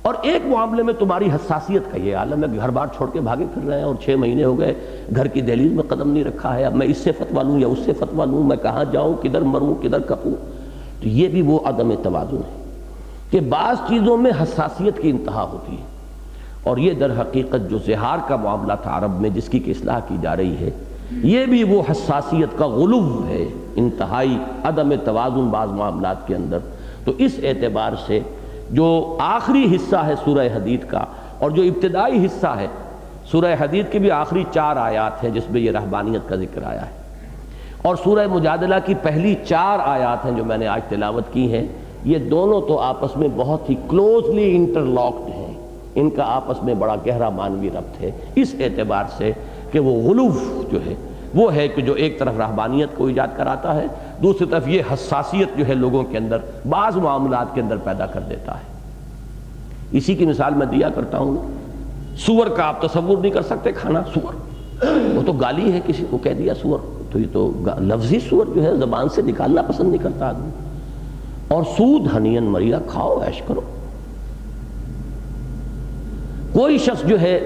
اور ایک معاملے میں تمہاری حساسیت کا یہ عالم ہے، گھر بار چھوڑ کے بھاگے پھر رہے ہیں، اور 6 مہینے ہو گئے گھر کی دہلیز میں قدم نہیں رکھا ہے، اب میں اس سے فتویٰ لوں یا اس سے فتویٰ لوں، میں کہاں جاؤں، کدھر مروں، کدھر کپوں۔ تو یہ بھی وہ عدم توازن ہے کہ بعض چیزوں میں حساسیت کی انتہا ہوتی ہے، اور یہ در حقیقت جو زہار کا معاملہ تھا عرب میں جس کی اصلاح کی جا رہی ہے، یہ بھی وہ حساسیت کا غلو ہے، انتہائی عدم توازن بعض معاملات کے اندر۔ تو اس اعتبار سے جو آخری حصہ ہے سورہ حدید کا، اور جو ابتدائی حصہ ہے سورہ حدید کی بھی آخری 4 آیات ہیں جس میں یہ رہبانیت کا ذکر آیا ہے، اور سورہ مجادلہ کی پہلی 4 آیات ہیں جو میں نے آج تلاوت کی ہیں، یہ دونوں تو آپس میں بہت ہی کلوزلی انٹرلاکڈ ہیں، ان کا آپس میں بڑا گہرا معنوی ربط ہے، اس اعتبار سے کہ وہ غلو جو ہے وہ ہے کہ جو ایک طرف رہبانیت کو ایجاد کراتا ہے، دوسری طرف یہ حساسیت جو ہے لوگوں کے اندر بعض معاملات کے اندر پیدا کر دیتا ہے۔ اسی کی مثال میں دیا کرتا ہوں، سور کا آپ تصور نہیں کر سکتے کھانا، سور وہ تو گالی ہے، کسی کو کہہ دیا سور، تو یہ تو لفظی سور جو ہے زبان سے نکالنا پسند نہیں کرتا آدمی، اور سود ہنین مریا، کھاؤ عیش کرو۔ کوئی شخص جو ہے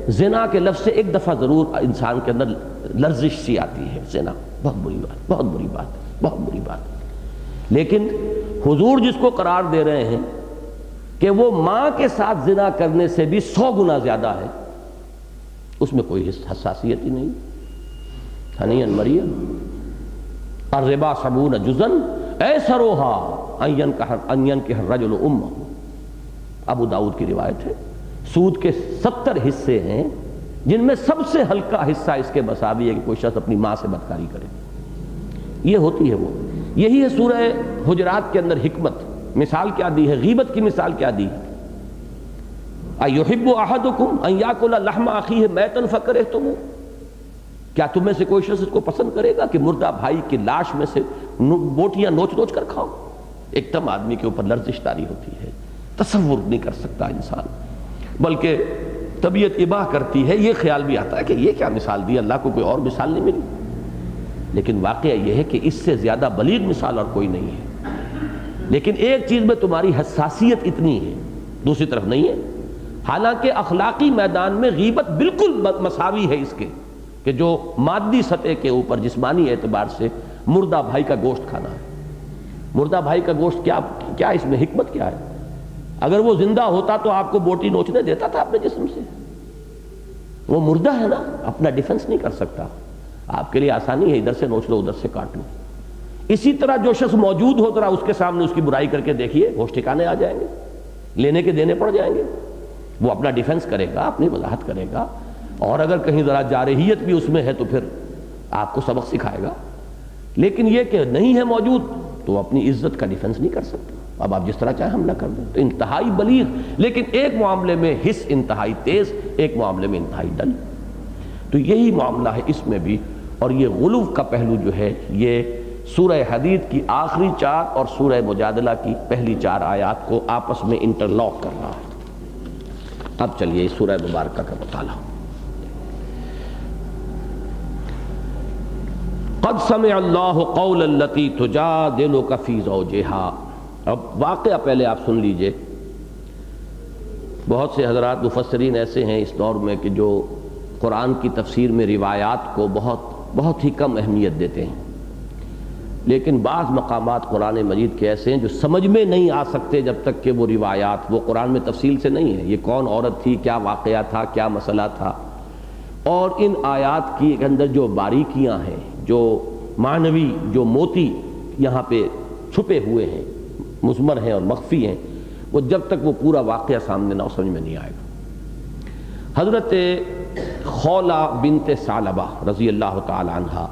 زنا کے لفظ سے ایک دفعہ ضرور انسان کے اندر لرزش سی آتی ہے، زنا بہت بری بات، بہت بری بات، بہت بری بات، لیکن حضور جس کو قرار دے رہے ہیں کہ وہ ماں کے ساتھ زنا کرنے سے بھی 100 گنا زیادہ ہے، اس میں کوئی حساسیت ہی نہیں۔ ہنین مریم الربا 70 جزن ایسروها ان ينكح الرجل امه، ابو داؤد کی روایت ہے، سود کے 70 حصے ہیں جن میں سب سے ہلکا حصہ اس کے مساوی ہے کہ کوئی شخص اپنی ماں سے بدکاری کرے، یہ ہوتی ہے وہ۔ یہی ہے سورہ حجرات کے اندر حکمت، مثال کیا دی ہے، غیبت کی مثال کیا دی ہے، ایحب احدکم ان یاکل لحم اخیہ میتا فکرہتموہ، کیا تم میں سے کوئی شخص اس کو پسند کرے گا کہ مردہ بھائی کی لاش میں سے بوٹیاں نوچ نوچ کر کھاؤ؟ ایک دم آدمی کے اوپر لرزش طاری ہوتی ہے، تصور نہیں کر سکتا انسان، بلکہ طبیعت اباح کرتی ہے، یہ خیال بھی آتا ہے کہ یہ کیا مثال دی، اللہ کو کوئی اور مثال نہیں ملی، لیکن واقعہ یہ ہے کہ اس سے زیادہ بلیغ مثال اور کوئی نہیں ہے۔ لیکن ایک چیز میں تمہاری حساسیت اتنی ہے، دوسری طرف نہیں ہے، حالانکہ اخلاقی میدان میں غیبت بالکل مساوی ہے اس کے، کہ جو مادی سطح کے اوپر جسمانی اعتبار سے مردہ بھائی کا گوشت کھانا ہے۔ مردہ بھائی کا گوشت کیا اس میں حکمت کیا ہے؟ اگر وہ زندہ ہوتا تو آپ کو بوٹی نوچنے دیتا تھا اپنے جسم سے، وہ مردہ ہے نا، اپنا ڈیفنس نہیں کر سکتا، آپ کے لیے آسانی ہے ادھر سے نوچ لو ادھر سے کاٹ لو۔ اسی طرح جو شخص موجود ہو ذرا اس کے سامنے اس کی برائی کر کے دیکھیے، ہوش ٹھکانے آ جائیں گے، لینے کے دینے پڑ جائیں گے، وہ اپنا ڈیفنس کرے گا، اپنی وضاحت کرے گا، اور اگر کہیں ذرا جارحیت بھی اس میں ہے تو پھر آپ کو سبق سکھائے گا۔ لیکن یہ کہ نہیں ہے موجود تو اپنی عزت کا ڈیفنس نہیں کر سکتا، اب آپ جس طرح چاہیں حملہ کر دیں۔ تو انتہائی بلیغ، لیکن ایک معاملے میں حس انتہائی تیز، ایک معاملے میں انتہائی ڈل۔ تو یہی معاملہ ہے اس میں بھی، اور یہ غلو کا پہلو جو ہے یہ سورہ حدید کی آخری 4 اور سورہ مجادلہ کی پہلی 4 آیات کو آپس میں انٹرلاک کر رہا ہے۔ اب چلیے اس سورہ مبارکہ کا مطالعہ۔ قد سمع اللہ قول التی تجادلک فی زوجہا۔ اب واقعہ پہلے آپ سن لیجئے۔ بہت سے حضرات مفسرین ایسے ہیں اس دور میں کہ جو قرآن کی تفسیر میں روایات کو بہت ہی کم اہمیت دیتے ہیں، لیکن بعض مقامات قرآن مجید کے ایسے ہیں جو سمجھ میں نہیں آ سکتے جب تک کہ وہ روایات وہ قرآن میں تفصیل سے نہیں ہے، یہ کون عورت تھی، کیا واقعہ تھا، کیا مسئلہ تھا، اور ان آیات کی اندر جو باریکیاں ہیں، جو معنوی جو موتی یہاں پہ چھپے ہوئے ہیں، مضمر ہیں اور مخفی ہیں، وہ جب تک وہ پورا واقعہ سامنے نہ سمجھ میں نہیں آئے گا۔ حضرت خولہ بنت ثعلبہ رضی اللہ تعالی عنہ،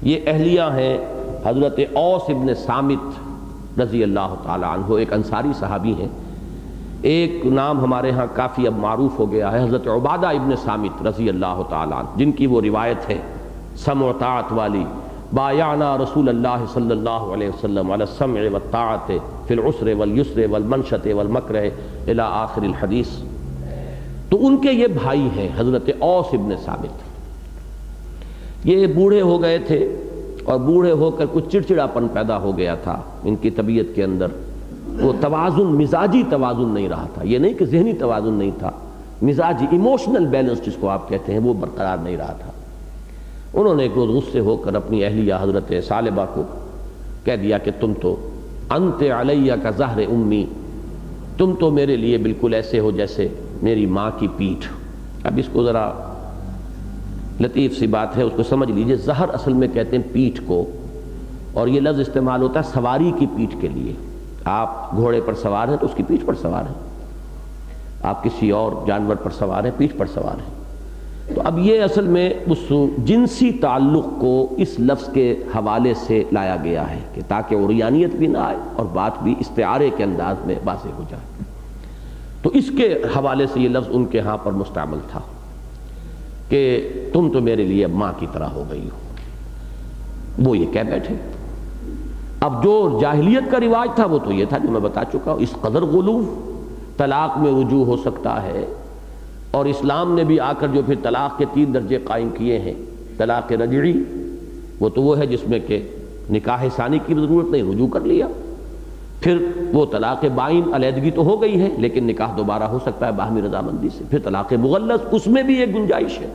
یہ اہلیہ ہیں حضرت اوس ابن صامت رضی اللہ تعالی عنہ، ایک انصاری صحابی ہیں۔ ایک نام ہمارے ہاں کافی اب معروف ہو گیا ہے، حضرت عبادہ ابن صامت رضی اللہ تعالی عنہ، جن کی وہ روایت ہے سمع و طاعت والی، بایعنا رسول اللہ صلی اللہ علیہ وسلم علی السمع والطاعت فی العسر والیسر والمنشط والمکرہ الی آخر الحدیث۔ تو ان کے یہ بھائی ہیں حضرت اوس ابن ثابت، یہ بوڑھے ہو گئے تھے اور بوڑھے ہو کر کچھ چڑچڑاپن پیدا ہو گیا تھا ان کی طبیعت کے اندر، وہ توازن، مزاجی توازن نہیں رہا تھا، یہ نہیں کہ ذہنی توازن نہیں تھا، مزاجی ایموشنل بیلنس جس کو آپ کہتے ہیں وہ برقرار نہیں رہا تھا۔ انہوں نے ایک روز غصے ہو کر اپنی اہلیہ حضرت ثعلبہ کو کہہ دیا کہ تم تو انت علیہ کا ظہر امی، تم تو میرے لیے بالکل ایسے ہو جیسے میری ماں کی پیٹھ۔ اب اس کو ذرا لطیف سی بات ہے، اس کو سمجھ لیجئے، ظہر اصل میں کہتے ہیں پیٹھ کو، اور یہ لفظ استعمال ہوتا ہے سواری کی پیٹھ کے لیے۔ آپ گھوڑے پر سوار ہیں تو اس کی پیٹھ پر سوار ہیں، آپ کسی اور جانور پر سوار ہیں، پیٹھ پر سوار ہیں۔ تو اب یہ اصل میں اس جنسی تعلق کو اس لفظ کے حوالے سے لایا گیا ہے کہ تاکہ عریانیت بھی نہ آئے اور بات بھی استعارے کے انداز میں واضح ہو جائے۔ تو اس کے حوالے سے یہ لفظ ان کے ہاں پر مستعمل تھا کہ تم تو میرے لیے ماں کی طرح ہو گئی ہو، وہ یہ کہہ بیٹھے۔ اب جو جاہلیت کا رواج تھا وہ تو یہ تھا جو میں بتا چکا ہوں، اس قدر غلو طلاق میں رجوع ہو سکتا ہے، اور اسلام نے بھی آ کر جو پھر طلاق کے 3 درجے قائم کیے ہیں، طلاق رجعی وہ تو وہ ہے جس میں کہ نکاح ثانی کی ضرورت نہیں، رجوع کر لیا، پھر وہ طلاق بائن، علیحدگی تو ہو گئی ہے لیکن نکاح دوبارہ ہو سکتا ہے باہمی رضامندی سے، پھر طلاق مغلظ، اس میں بھی ایک گنجائش ہے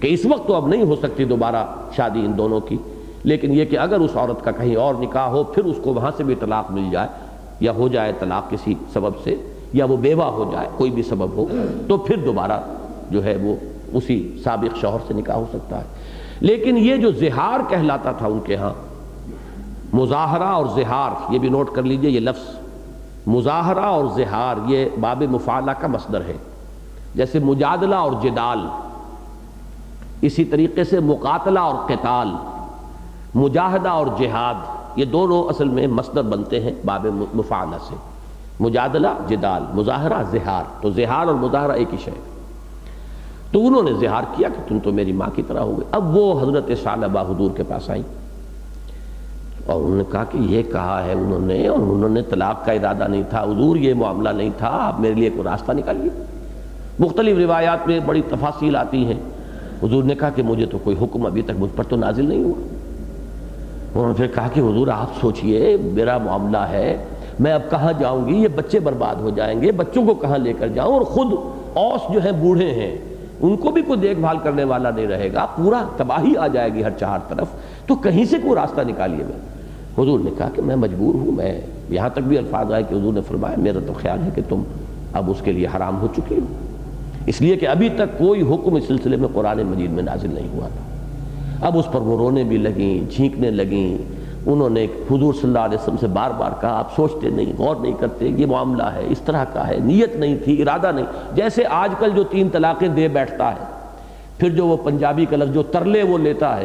کہ اس وقت تو اب نہیں ہو سکتی دوبارہ شادی ان دونوں کی، لیکن یہ کہ اگر اس عورت کا کہیں اور نکاح ہو پھر اس کو وہاں سے بھی طلاق مل جائے، یا ہو جائے طلاق کسی سبب سے، یا وہ بیوہ ہو جائے، کوئی بھی سبب ہو، تو پھر دوبارہ جو ہے وہ اسی سابق شوہر سے نکاح ہو سکتا ہے۔ لیکن یہ جو زہار کہلاتا تھا ان کے ہاں، مظاہرہ اور زہار، یہ بھی نوٹ کر لیجئے، یہ لفظ مظاہرہ اور زہار یہ باب مفعلہ کا مصدر ہے، جیسے مجادلہ اور جدال، اسی طریقے سے مقاتلہ اور قتال، مجاہدہ اور جہاد، یہ دونوں اصل میں مصدر بنتے ہیں باب مفعلہ سے، مجادلہ جدال، مظاہرہ زہار، تو زہار اور مظاہرہ ایک ہی شے۔ تو انہوں نے زہار کیا کہ تم تو میری ماں کی طرح ہو گئے۔ اب وہ حضرت ثعلبہ حضور کے پاس آئیں اور انہوں نے کہا کہ یہ کہا ہے انہوں نے، اور انہوں نے طلاق کا ارادہ نہیں تھا حضور، یہ معاملہ نہیں تھا، آپ میرے لیے کوئی راستہ نکالیے۔ مختلف روایات میں بڑی تفاصیل آتی ہیں۔ حضور نے کہا کہ مجھے تو کوئی حکم ابھی تک مجھ پر تو نازل نہیں ہوا۔ انہوں نے پھر کہا کہ حضور آپ سوچئے، میرا معاملہ ہے، میں اب کہاں جاؤں گی، یہ بچے برباد ہو جائیں گے، بچوں کو کہاں لے کر جاؤں، اور خود اوس جو ہیں بوڑھے ہیں، ان کو بھی کوئی دیکھ بھال کرنے والا نہیں رہے گا، پورا تباہی آ جائے گی ہر چہار طرف، تو کہیں سے کوئی راستہ نکالیے۔ میں حضور نے کہا کہ میں مجبور ہوں، میں یہاں تک بھی الفاظ آئے کہ حضور نے فرمایا میرا تو خیال ہے کہ تم اب اس کے لیے حرام ہو چکی ہو، اس لیے کہ ابھی تک کوئی حکم اس سلسلے میں قرآن مجید میں نازل نہیں ہوا تھا۔ اب اس پر وہ رونے بھی لگیں، چھینکنے لگیں۔ انہوں نے حضور صلی اللہ علیہ وسلم سے بار بار کہا آپ سوچتے نہیں، غور نہیں کرتے، یہ معاملہ ہے، اس طرح کا ہے، نیت نہیں تھی، ارادہ نہیں، جیسے آج کل جو 3 طلاقیں دے بیٹھتا ہے، پھر جو وہ پنجابی کا لفظ جو ترلے وہ لیتا ہے،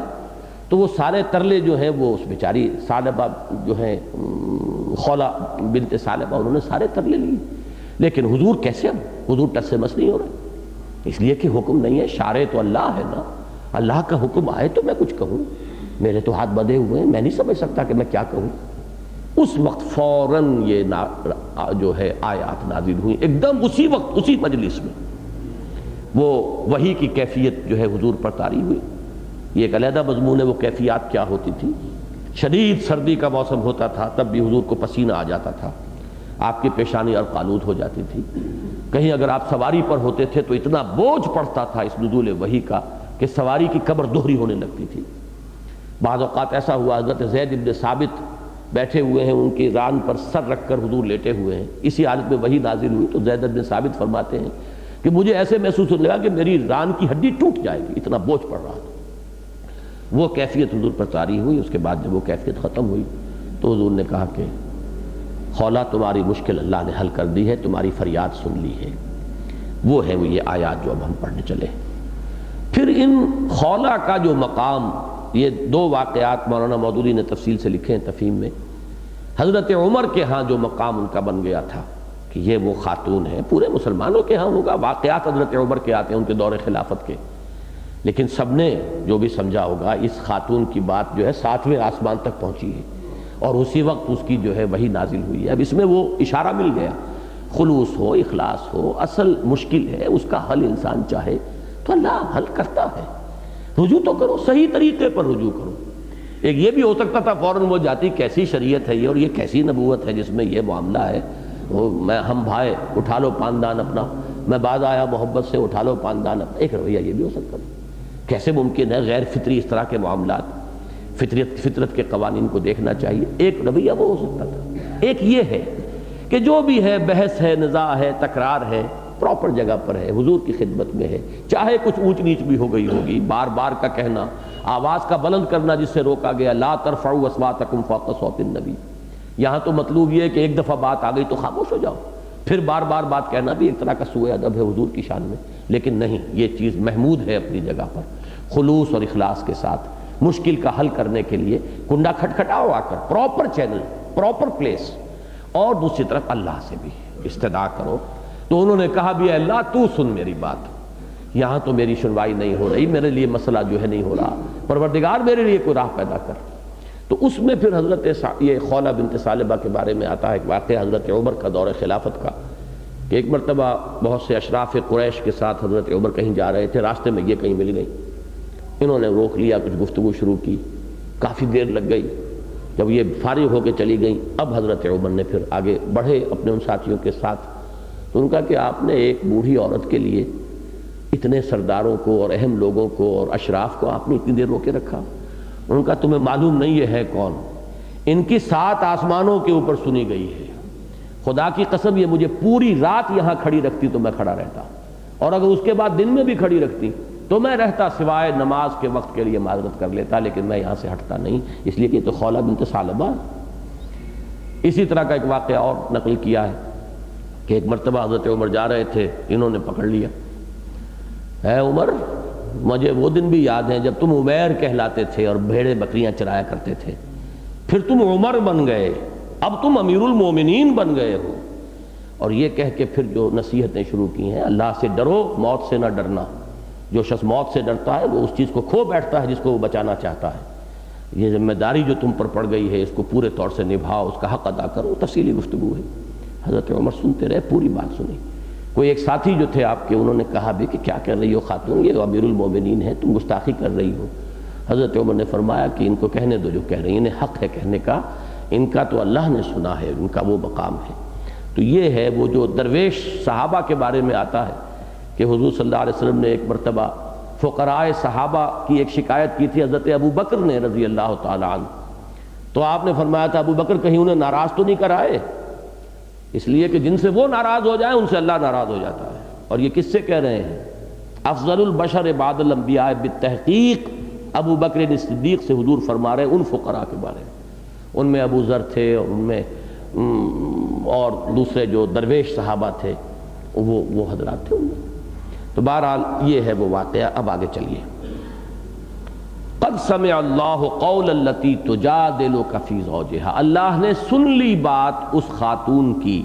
تو وہ سارے ترلے جو ہیں وہ اس بیچاری ثعلبہ جو ہیں خولہ بنت ثعلبہ، انہوں نے سارے ترلے لیے، لیکن حضور کیسے، حضور ٹس سے مس نہیں ہو رہے، اس لیے کہ حکم نہیں ہے، شارع تو اللہ ہے نا، اللہ کا حکم آئے تو میں کچھ کہوں، میرے تو ہاتھ بندھے ہوئے ہیں، میں نہیں سمجھ سکتا کہ میں کیا کہوں۔ اس وقت فوراً یہ جو ہے آیات نازل ہوئی، ایک دم اسی وقت اسی مجلس میں وہ وحی کی کیفیت جو ہے حضور پر طاری ہوئی۔ یہ ایک علیحدہ مضمون ہے وہ کیفیات کیا ہوتی تھی۔ شدید سردی کا موسم ہوتا تھا تب بھی حضور کو پسینہ آ جاتا تھا، آپ کی پیشانی اور قالود ہو جاتی تھی، کہیں اگر آپ سواری پر ہوتے تھے تو اتنا بوجھ پڑتا تھا اس نزول وحی کا کہ سواری کی قبر دوہری ہونے لگتی تھی۔ بعض اوقات ایسا ہوا حضرت زید بن ثابت بیٹھے ہوئے ہیں، ان کی ران پر سر رکھ کر حضور لیٹے ہوئے ہیں، اسی حالت میں وحی نازل ہوئی تو زید بن ثابت فرماتے ہیں کہ مجھے ایسے محسوس ہونے لگا کہ میری ران کی ہڈی ٹوٹ جائے گی، اتنا بوجھ پڑ رہا تھا۔ وہ کیفیت حضور پر طاری ہوئی۔ اس کے بعد جب وہ کیفیت ختم ہوئی تو حضور نے کہا کہ خولہ تمہاری مشکل اللہ نے حل کر دی ہے، تمہاری فریاد سن لی ہے۔ وہ ہے وہ یہ آیات جو اب ہم پڑھنے چلے۔ پھر ان خولہ کا جو مقام، یہ 2 واقعات مولانا مودودی نے تفصیل سے لکھے ہیں تفہیم میں۔ حضرت عمر کے ہاں جو مقام ان کا بن گیا تھا کہ یہ وہ خاتون ہے، پورے مسلمانوں کے ہاں ہوگا، واقعات حضرت عمر کے آتے ہیں ان کے دور خلافت کے، لیکن سب نے جو بھی سمجھا ہوگا اس خاتون کی بات جو ہے 7ویں آسمان تک پہنچی ہے، اور اسی وقت اس کی جو ہے وحی نازل ہوئی ہے۔ اب اس میں وہ اشارہ مل گیا، خلوص ہو، اخلاص ہو، اصل مشکل ہے، اس کا حل انسان چاہے تو اللہ حل کرتا ہے، رجوع تو کرو، صحیح طریقے پر رجوع کرو۔ ایک یہ بھی ہو سکتا تھا فوراً وہ جاتی کیسی شریعت ہے یہ، اور یہ کیسی نبوت ہے جس میں یہ معاملہ ہے، ہم بھائی اٹھا لو پاندان اپنا، میں بعد آیا محبت سے اٹھا لو پاندان اپنا، ایک رویہ یہ بھی ہو سکتا تھا۔ کیسے ممکن ہے غیر فطری اس طرح کے معاملات، فطرت کے قوانین کو دیکھنا چاہیے، ایک رویہ وہ ہو سکتا تھا۔ ایک یہ ہے کہ جو بھی ہے، بحث ہے، نزاع ہے، تکرار ہے، پراپر جگہ پر ہے، حضور کی خدمت میں ہے، چاہے کچھ اونچ نیچ بھی ہو گئی ہوگی، بار بار کا کہنا، آواز کا بلند کرنا جس سے روکا گیا، لا ترفعوا اصواتکم فوق صوت النبی، یہاں تو مطلوب یہ ہے کہ ایک دفعہ بات آ گئی تو خاموش ہو جاؤ، پھر بار بار بات کہنا بھی ایک طرح کا سوء ادب ہے حضور کی شان میں، لیکن نہیں، یہ چیز محمود ہے اپنی جگہ پر، خلوص اور اخلاص کے ساتھ مشکل کا حل کرنے کے لیے کنڈا کھٹکھٹاؤ آ کر، پراپر چینل، پراپر پلیس، اور دوسری طرف اللہ سے بھی استدعا کرو۔ تو انہوں نے کہا بھی اے اللہ تو سن میری بات، یہاں تو میری سنوائی نہیں ہو رہی، میرے لیے مسئلہ جو ہے نہیں ہو رہا، پروردگار میرے لیے کوئی راہ پیدا کر۔ تو اس میں پھر حضرت یہ خولہ بنت ثعلبہ کے بارے میں آتا ہے ایک واقعہ حضرت عمر کا دور خلافت کا، کہ ایک مرتبہ بہت سے اشراف قریش کے ساتھ حضرت عمر کہیں جا رہے تھے، راستے میں یہ کہیں مل گئی، انہوں نے روک لیا، کچھ گفتگو شروع کی، کافی دیر لگ گئی، جب یہ فارغ ہو کے چلی گئیں، اب حضرت عمر نے پھر آگے بڑھے اپنے ان ساتھیوں کے ساتھ، تو ان کا کہ آپ نے ایک بوڑھی عورت کے لیے اتنے سرداروں کو اور اہم لوگوں کو اور اشراف کو آپ نے اتنی دیر روکے رکھا؟ ان کا تمہیں معلوم نہیں یہ ہے کون؟ ان کی 7 آسمانوں کے اوپر سنی گئی ہے، خدا کی قسم یہ مجھے پوری رات یہاں کھڑی رکھتی تو میں کھڑا رہتا، اور اگر اس کے بعد دن میں بھی کھڑی رکھتی تو میں رہتا، سوائے نماز کے وقت کے لیے معذرت کر لیتا، لیکن میں یہاں سے ہٹتا نہیں، اس لیے کہ یہ تو خولہ بنت ثعلبہ۔ اسی طرح کا ایک واقعہ اور نقل کیا ہے کہ ایک مرتبہ حضرت عمر جا رہے تھے، انہوں نے پکڑ لیا، اے عمر مجھے وہ دن بھی یاد ہیں جب تم عمیر کہلاتے تھے اور بھیڑیں بکریاں چرایا کرتے تھے، پھر تم عمر بن گئے، اب تم امیر المومنین بن گئے ہو، اور یہ کہہ کے پھر جو نصیحتیں شروع کی ہیں، اللہ سے ڈرو، موت سے نہ ڈرنا، جو شخص موت سے ڈرتا ہے وہ اس چیز کو کھو بیٹھتا ہے جس کو وہ بچانا چاہتا ہے، یہ ذمہ داری جو تم پر پڑ گئی ہے اس کو پورے طور سے نبھاؤ، اس کا حق ادا کرو، تفصیلی گفتگو ہے۔ حضرت عمر سنتے رہے، پوری بات سنی۔ کوئی ایک ساتھی جو تھے آپ کے، انہوں نے کہا بھی کہ کیا کر رہی ہو خاتون، یہ امیر المومنین ہے، تم گستاخی کر رہی ہو۔ حضرت عمر نے فرمایا کہ ان کو کہنے دو جو کہہ رہی ہیں، انہیں حق ہے کہنے کا، ان کا تو اللہ نے سنا ہے، ان کا وہ مقام ہے۔ تو یہ ہے وہ جو درویش صحابہ کے بارے میں آتا ہے کہ حضور صلی اللہ علیہ وسلم نے ایک مرتبہ فقراء صحابہ کی ایک شکایت کی تھی حضرت ابو بکر نے رضی اللہ تعالی عنہ، تو آپ نے فرمایا تھا ابو بکر کہیں انہیں ناراض تو نہیں کرائے، اس لیے کہ جن سے وہ ناراض ہو جائیں ان سے اللہ ناراض ہو جاتا ہے۔ اور یہ کس سے کہہ رہے ہیں؟ افضل البشر بعد الانبیاء بالتحقیق ابو بکر صدیق سے حضور فرما رہے ہیں ان فقراء کے بارے میں، ان میں ابو ذر تھے اور ان میں اور دوسرے جو درویش صحابہ تھے وہ حضرات تھے ان میں۔ تو بہرحال یہ ہے وہ واقعہ۔ اب آگے چلیے، قد سمع اللہ قول التی تجادلک فی زوجہا، اللہ نے سن لی بات اس خاتون کی،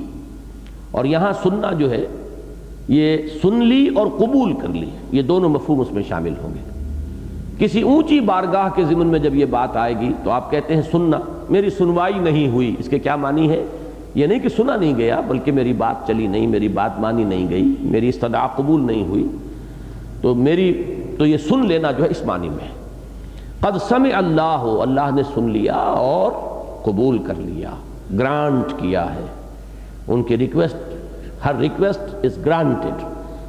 اور یہاں سننا جو ہے یہ سن لی اور قبول کر لی، یہ دونوں مفہوم اس میں شامل ہوں گے۔ کسی اونچی بارگاہ کے ضمن میں جب یہ بات آئے گی تو آپ کہتے ہیں سننا، میری سنوائی نہیں ہوئی، اس کے کیا معنی ہے؟ یہ نہیں کہ سنا نہیں گیا، بلکہ میری بات چلی نہیں، میری بات مانی نہیں گئی، میری استدعا قبول نہیں ہوئی، تو یہ سن لینا جو ہے اس معنی میں ہے۔ قد سمع اللہ، اللہ نے سن لیا اور قبول کر لیا، گرانٹ کیا ہے، ان کی request, Hare request is granted.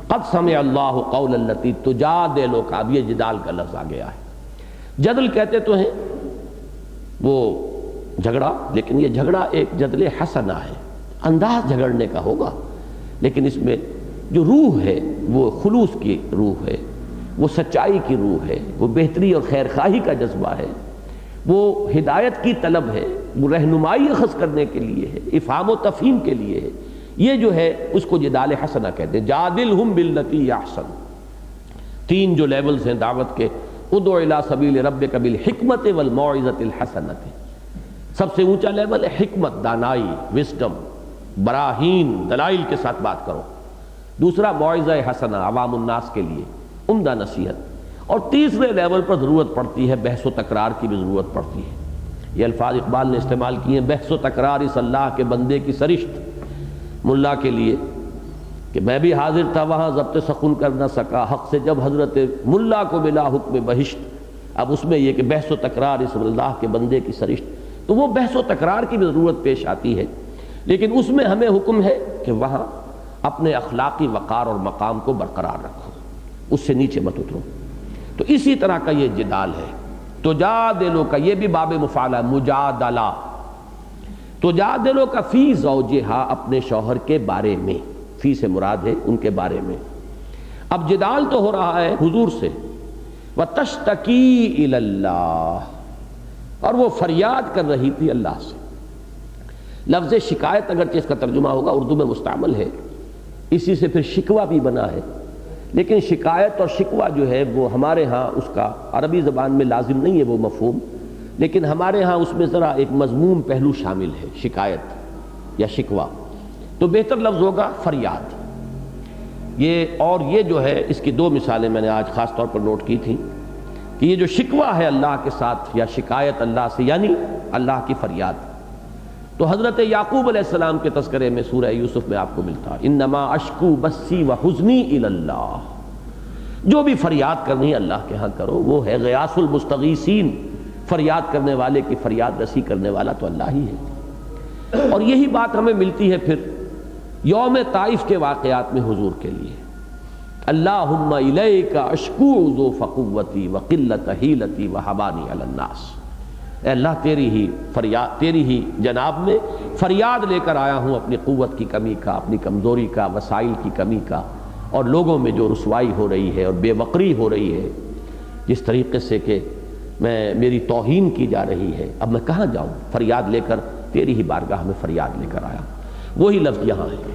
قد سمع اللہ قول التی تجادلک، اب یہ جدال کا لفظ آ گیا ہے۔ جدل کہتے تو ہیں وہ جھگڑا، لیکن یہ جھگڑا ایک جدل حسنہ ہے، انداز جھگڑنے کا ہوگا، لیکن اس میں جو روح ہے وہ خلوص کی روح ہے، وہ سچائی کی روح ہے، وہ بہتری اور خیر خواہی کا جذبہ ہے، وہ ہدایت کی طلب ہے، وہ رہنمائی اخذ کرنے کے لیے ہے، افہام و تفہیم کے لیے ہے، یہ جو ہے اس کو جدال حسنہ کہتے ہیں۔ جادلہم باللتی احسن، 3 جو لیولز ہیں دعوت کے، ادع الی سبیل ربک بالحکمت والموعظۃ الحسنۃ، سب سے اونچا لیول ہے حکمت، دانائی، وزڈم، براہین، دلائل کے ساتھ بات کرو۔ دوسرا موعظہ حسنہ، عوام الناس کے لیے عمدہ نصیحت۔ اور تیسرے لیول پر ضرورت پڑتی ہے بحث و تکرار کی بھی ضرورت پڑتی ہے۔ یہ الفاظ اقبال نے استعمال کیے ہیں، بحث و تکرار اس اللہ کے بندے کی سرشت، ملا کے لیے کہ میں بھی حاضر تھا وہاں ضبط سخن کر نہ سکا، حق سے جب حضرت ملا کو ملا حکم بہشت۔ اب اس میں یہ کہ بحث و تکرار اس اللہ کے بندے کی سرشت، تو وہ بحث و تکرار کی بھی ضرورت پیش آتی ہے، لیکن اس میں ہمیں حکم ہے کہ وہاں اپنے اخلاقی وقار اور مقام کو برقرار رکھو، اس سے نیچے مت اترو۔ تو اسی طرح کا یہ جدال ہے۔ تجادلو کا یہ بھی باب مفعلہ، مجادلہ، تجادلو کا فی زوجہا، اپنے شوہر کے بارے میں، فی سے مراد ہے ان کے بارے میں۔ اب جدال تو ہو رہا ہے حضور سے، وَتَشْتَكِي إِلَى اللَّهِ، اور وہ فریاد کر رہی تھی اللہ سے۔ لفظ شکایت اگرچہ اس کا ترجمہ ہوگا اردو میں مستعمل ہے، اسی سے پھر شکوہ بھی بنا ہے، لیکن شکایت اور شکوہ جو ہے وہ ہمارے ہاں اس کا عربی زبان میں لازم نہیں ہے وہ مفہوم، لیکن ہمارے ہاں اس میں ذرا ایک مضموم پہلو شامل ہے، شکایت یا شکوہ، تو بہتر لفظ ہوگا فریاد۔ اور یہ جو ہے اس کی دو مثالیں میں نے آج خاص طور پر نوٹ کی تھیں کہ یہ جو شکوہ ہے اللہ کے ساتھ یا شکایت اللہ سے، یعنی اللہ کی فریاد، تو حضرت یعقوب علیہ السلام کے تذکرے میں سورہ یوسف میں آپ کو ملتا ہے، انما اشکو بسی وحزنی الی اللہ، جو بھی فریاد کرنی ہے اللہ کے ہاں کرو، وہ ہے غیاث المستغیثین، فریاد کرنے والے کی فریاد رسی کرنے والا تو اللہ ہی ہے۔ اور یہی بات ہمیں ملتی ہے پھر یوم طائف کے واقعات میں حضور کے لیے، اللہم الیک اشکو ضعف قوتی وقلت حیلتی وحبانی علی الناس، اے اللہ تیری ہی فریاد، تیری ہی جناب میں فریاد لے کر آیا ہوں اپنی قوت کی کمی کا، اپنی کمزوری کا، وسائل کی کمی کا، اور لوگوں میں جو رسوائی ہو رہی ہے اور بے وقری ہو رہی ہے، جس طریقے سے کہ میری توہین کی جا رہی ہے، اب میں کہاں جاؤں، فریاد لے کر تیری ہی بارگاہ میں فریاد لے کر آیا ہوں۔ وہی لفظ یہاں ہے۔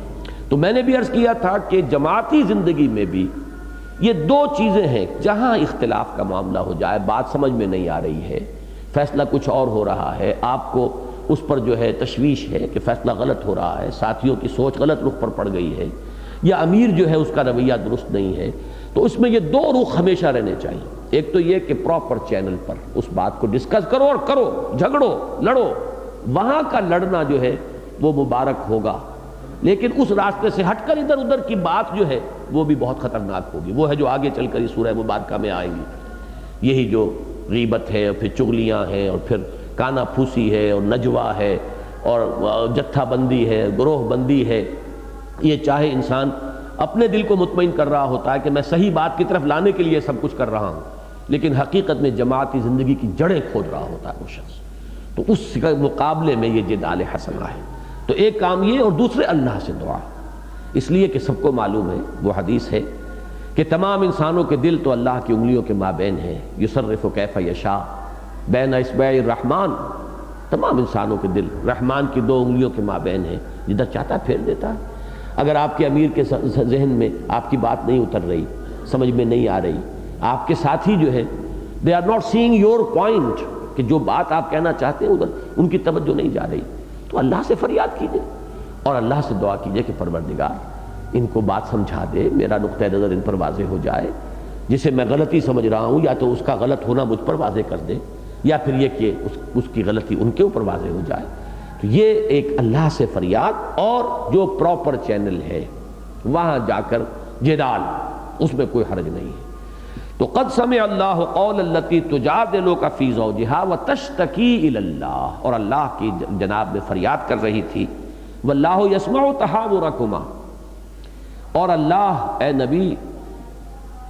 تو میں نے بھی عرض کیا تھا کہ جماعتی زندگی میں بھی یہ دو چیزیں ہیں، جہاں اختلاف کا معاملہ ہو جائے، بات سمجھ میں نہیں آ رہی ہے، فیصلہ کچھ اور ہو رہا ہے، آپ کو اس پر جو ہے تشویش ہے کہ فیصلہ غلط ہو رہا ہے، ساتھیوں کی سوچ غلط رخ پر پڑ گئی ہے، یا امیر جو ہے اس کا رویہ درست نہیں ہے، تو اس میں یہ دو رخ ہمیشہ رہنے چاہیے۔ ایک تو یہ کہ پراپر چینل پر اس بات کو ڈسکس کرو اور کرو، جھگڑو، لڑو، وہاں کا لڑنا جو ہے وہ مبارک ہوگا، لیکن اس راستے سے ہٹ کر ادھر ادھر کی بات جو ہے وہ بھی بہت خطرناک ہوگی، وہ ہے جو آگے چل کر اس سورہ مبارکہ میں آئے گی، یہی جو غیبت ہے اور پھر چغلیاں ہیں اور پھر کانا پھوسی ہے اور نجوہ ہے اور جتھا بندی ہے، گروہ بندی ہے۔ یہ چاہے انسان اپنے دل کو مطمئن کر رہا ہوتا ہے کہ میں صحیح بات کی طرف لانے کے لیے سب کچھ کر رہا ہوں، لیکن حقیقت میں جماعتی زندگی کی جڑیں کھود رہا ہوتا ہے وہ شخص، تو اس کے مقابلے میں یہ جدال حسنہ ہے۔ تو ایک کام یہ، اور دوسرے اللہ سے دعا، اس لیے کہ سب کو معلوم ہے، وہ حدیث ہے کہ تمام انسانوں کے دل تو اللہ کی انگلیوں کے مابین ہیں، یصرف کیف یشاء بین اصبع الرحمن، تمام انسانوں کے دل رحمان کی دو انگلیوں کے مابین ہیں، جدھر چاہتا ہے پھیر دیتا ہے۔ اگر آپ کے امیر کے ذہن میں آپ کی بات نہیں اتر رہی، سمجھ میں نہیں آ رہی، آپ کے ساتھی جو ہے they are not seeing your point، کہ جو بات آپ کہنا چاہتے ہیں ادھر ان کی توجہ نہیں جا رہی، تو اللہ سے فریاد کیجئے اور اللہ سے دعا کیجئے کہ پروردگار ان کو بات سمجھا دے، میرا نقطہ نظر ان پر واضح ہو جائے، جسے میں غلطی سمجھ رہا ہوں یا تو اس کا غلط ہونا مجھ پر واضح کر دے، یا پھر یہ کہ اس کی غلطی ان کے اوپر واضح ہو جائے۔ تو یہ ایک اللہ سے فریاد، اور جو پراپر چینل ہے وہاں جا کر جدال، اس میں کوئی حرج نہیں ہے۔ تو قد سمع اللہ قول التی تجادلک فی زوجہا وتشتکی الی اللہ، اور اللہ کی جناب میں فریاد کر رہی تھی، واللہ یسمع تحاورکما، اور اللہ اے نبی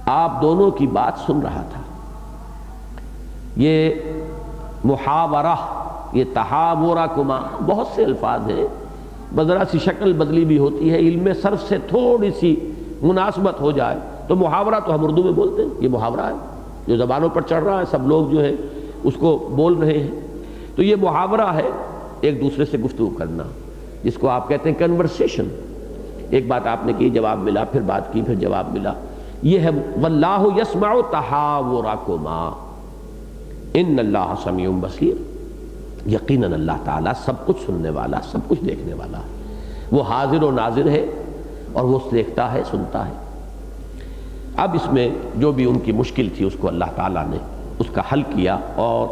آپ دونوں کی بات سن رہا تھا۔ یہ محاورہ، یہ تحاورکما، بہت سے الفاظ ہیں، ذرا سی شکل بدلی بھی ہوتی ہے، علم صرف سے تھوڑی سی مناسبت ہو جائے تو محاورہ تو ہم اردو میں بولتے ہیں، یہ محاورہ ہے جو زبانوں پر چڑھ رہا ہے، سب لوگ جو ہے اس کو بول رہے ہیں، تو یہ محاورہ ہے ایک دوسرے سے گفتگو کرنا، جس کو آپ کہتے ہیں کنورسیشن۔ ایک بات آپ نے کی، جواب ملا، پھر بات کی، پھر جواب ملا، یہ ہے واللہ یسمع تحاورکما ان اللہ سمیع بصیر۔ یقیناً اللہ تعالیٰ سب کچھ سننے والا، سب کچھ دیکھنے والا ہے، وہ حاضر و ناظر ہے اور وہ دیکھتا ہے، سنتا ہے۔ اب اس میں جو بھی ان کی مشکل تھی اس کو اللہ تعالیٰ نے اس کا حل کیا، اور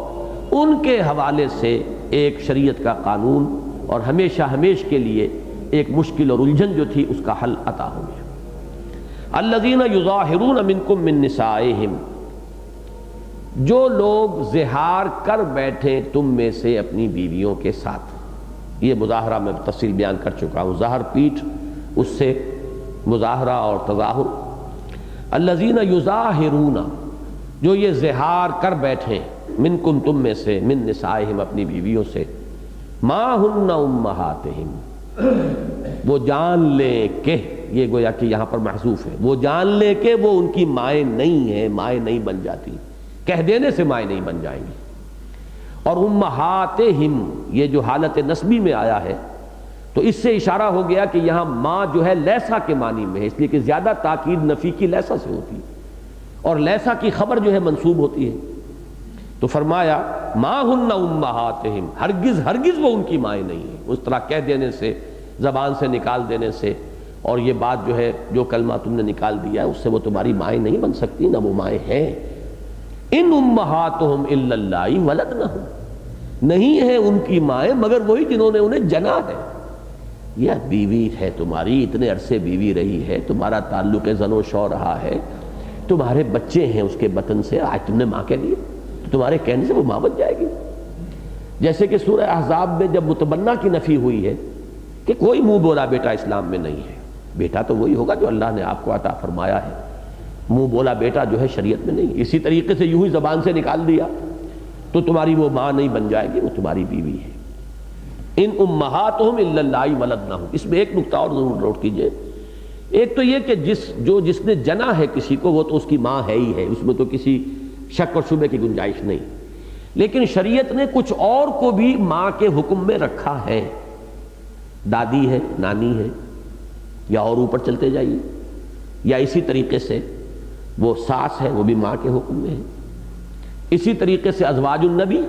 ان کے حوالے سے ایک شریعت کا قانون اور ہمیشہ ہمیش کے لیے ایک مشکل اور الجھن جو تھی اس کا حل عطا ہو گیا۔ الذین یظاہرون منکم من نسائہم، جو لوگ زہار کر بیٹھے تم میں سے اپنی بیویوں کے ساتھ، یہ مظاہرہ میں تفصیل بیان کر چکا ہوں، ظہر پیٹھ، اس سے مظاہرہ اور تظاہر۔ الذین یظاہرون، جو یہ زہار کر بیٹھے، منکم تم میں سے، من نسائہم اپنی بیویوں سے، ما ہن امہاتہم، وہ جان لیں کہ، یہ گویا کہ یہاں پر محذوف ہے، وہ جان لیں کہ وہ ان کی مائیں نہیں ہیں، مائیں نہیں بن جاتی، کہہ دینے سے مائیں نہیں بن جائیں گی۔ اور امہاتہم یہ جو حالت نسبی میں آیا ہے تو اس سے اشارہ ہو گیا کہ یہاں ماں جو ہے لیسا کے معنی میں ہے، اس لیے کہ زیادہ تاکید نفی کی لیسا سے ہوتی ہے، اور لیسا کی خبر جو ہے منصوب ہوتی ہے، تو فرمایا ما ہن امہاتہم، ہرگز ہرگز وہ ان کی مائیں نہیں ہیں، اس طرح کہہ دینے سے، زبان سے نکال دینے سے، اور یہ بات جو ہے جو کلمہ تم نے نکال دیا ہے اس سے وہ تمہاری مائیں نہیں بن سکتی، نہ وہ مائیں ہیں۔ ان امہاتہم الا اللہ ولدنہم، نہیں ہے ان کی مائیں مگر وہی جنہوں نے انہیں جنا ہے۔ یہ بیوی ہے تمہاری، اتنے عرصے بیوی رہی ہے، تمہارا تعلق زن و شو رہا ہے، تمہارے بچے ہیں اس کے بطن سے، آج تم نے ماں کہہ دیا تو تمہارے کہنے سے وہ ماں بن جائے گی۔ جیسے کہ سورہ احزاب میں جب متبنہ کی نفی ہوئی ہے کہ کوئی منہ بولا بیٹا اسلام میں نہیں ہے، بیٹا تو وہی ہوگا جو اللہ نے آپ کو عطا فرمایا ہے، منہ بولا بیٹا جو ہے شریعت میں نہیں، اسی طریقے سے یوں ہی زبان سے نکال دیا تو تمہاری وہ ماں نہیں بن جائے گی، وہ تمہاری بیوی ہے۔ ان امہاتہم الا اللہ ولدنہم، اس میں ایک نقطہ اور ضرور نوٹ کیجئے، ایک تو یہ کہ جس نے جنا ہے کسی کو وہ تو اس کی ماں ہے ہی ہے، اس میں تو کسی شک اور شبہ کی گنجائش نہیں، لیکن شریعت نے کچھ اور کو بھی ماں کے حکم میں رکھا ہے، دادی ہے، نانی ہے، یا اور اوپر چلتے جائیے، یا اسی طریقے سے وہ ساس ہے، وہ بھی ماں کے حکم میں ہے، اسی طریقے سے ازواج النبی،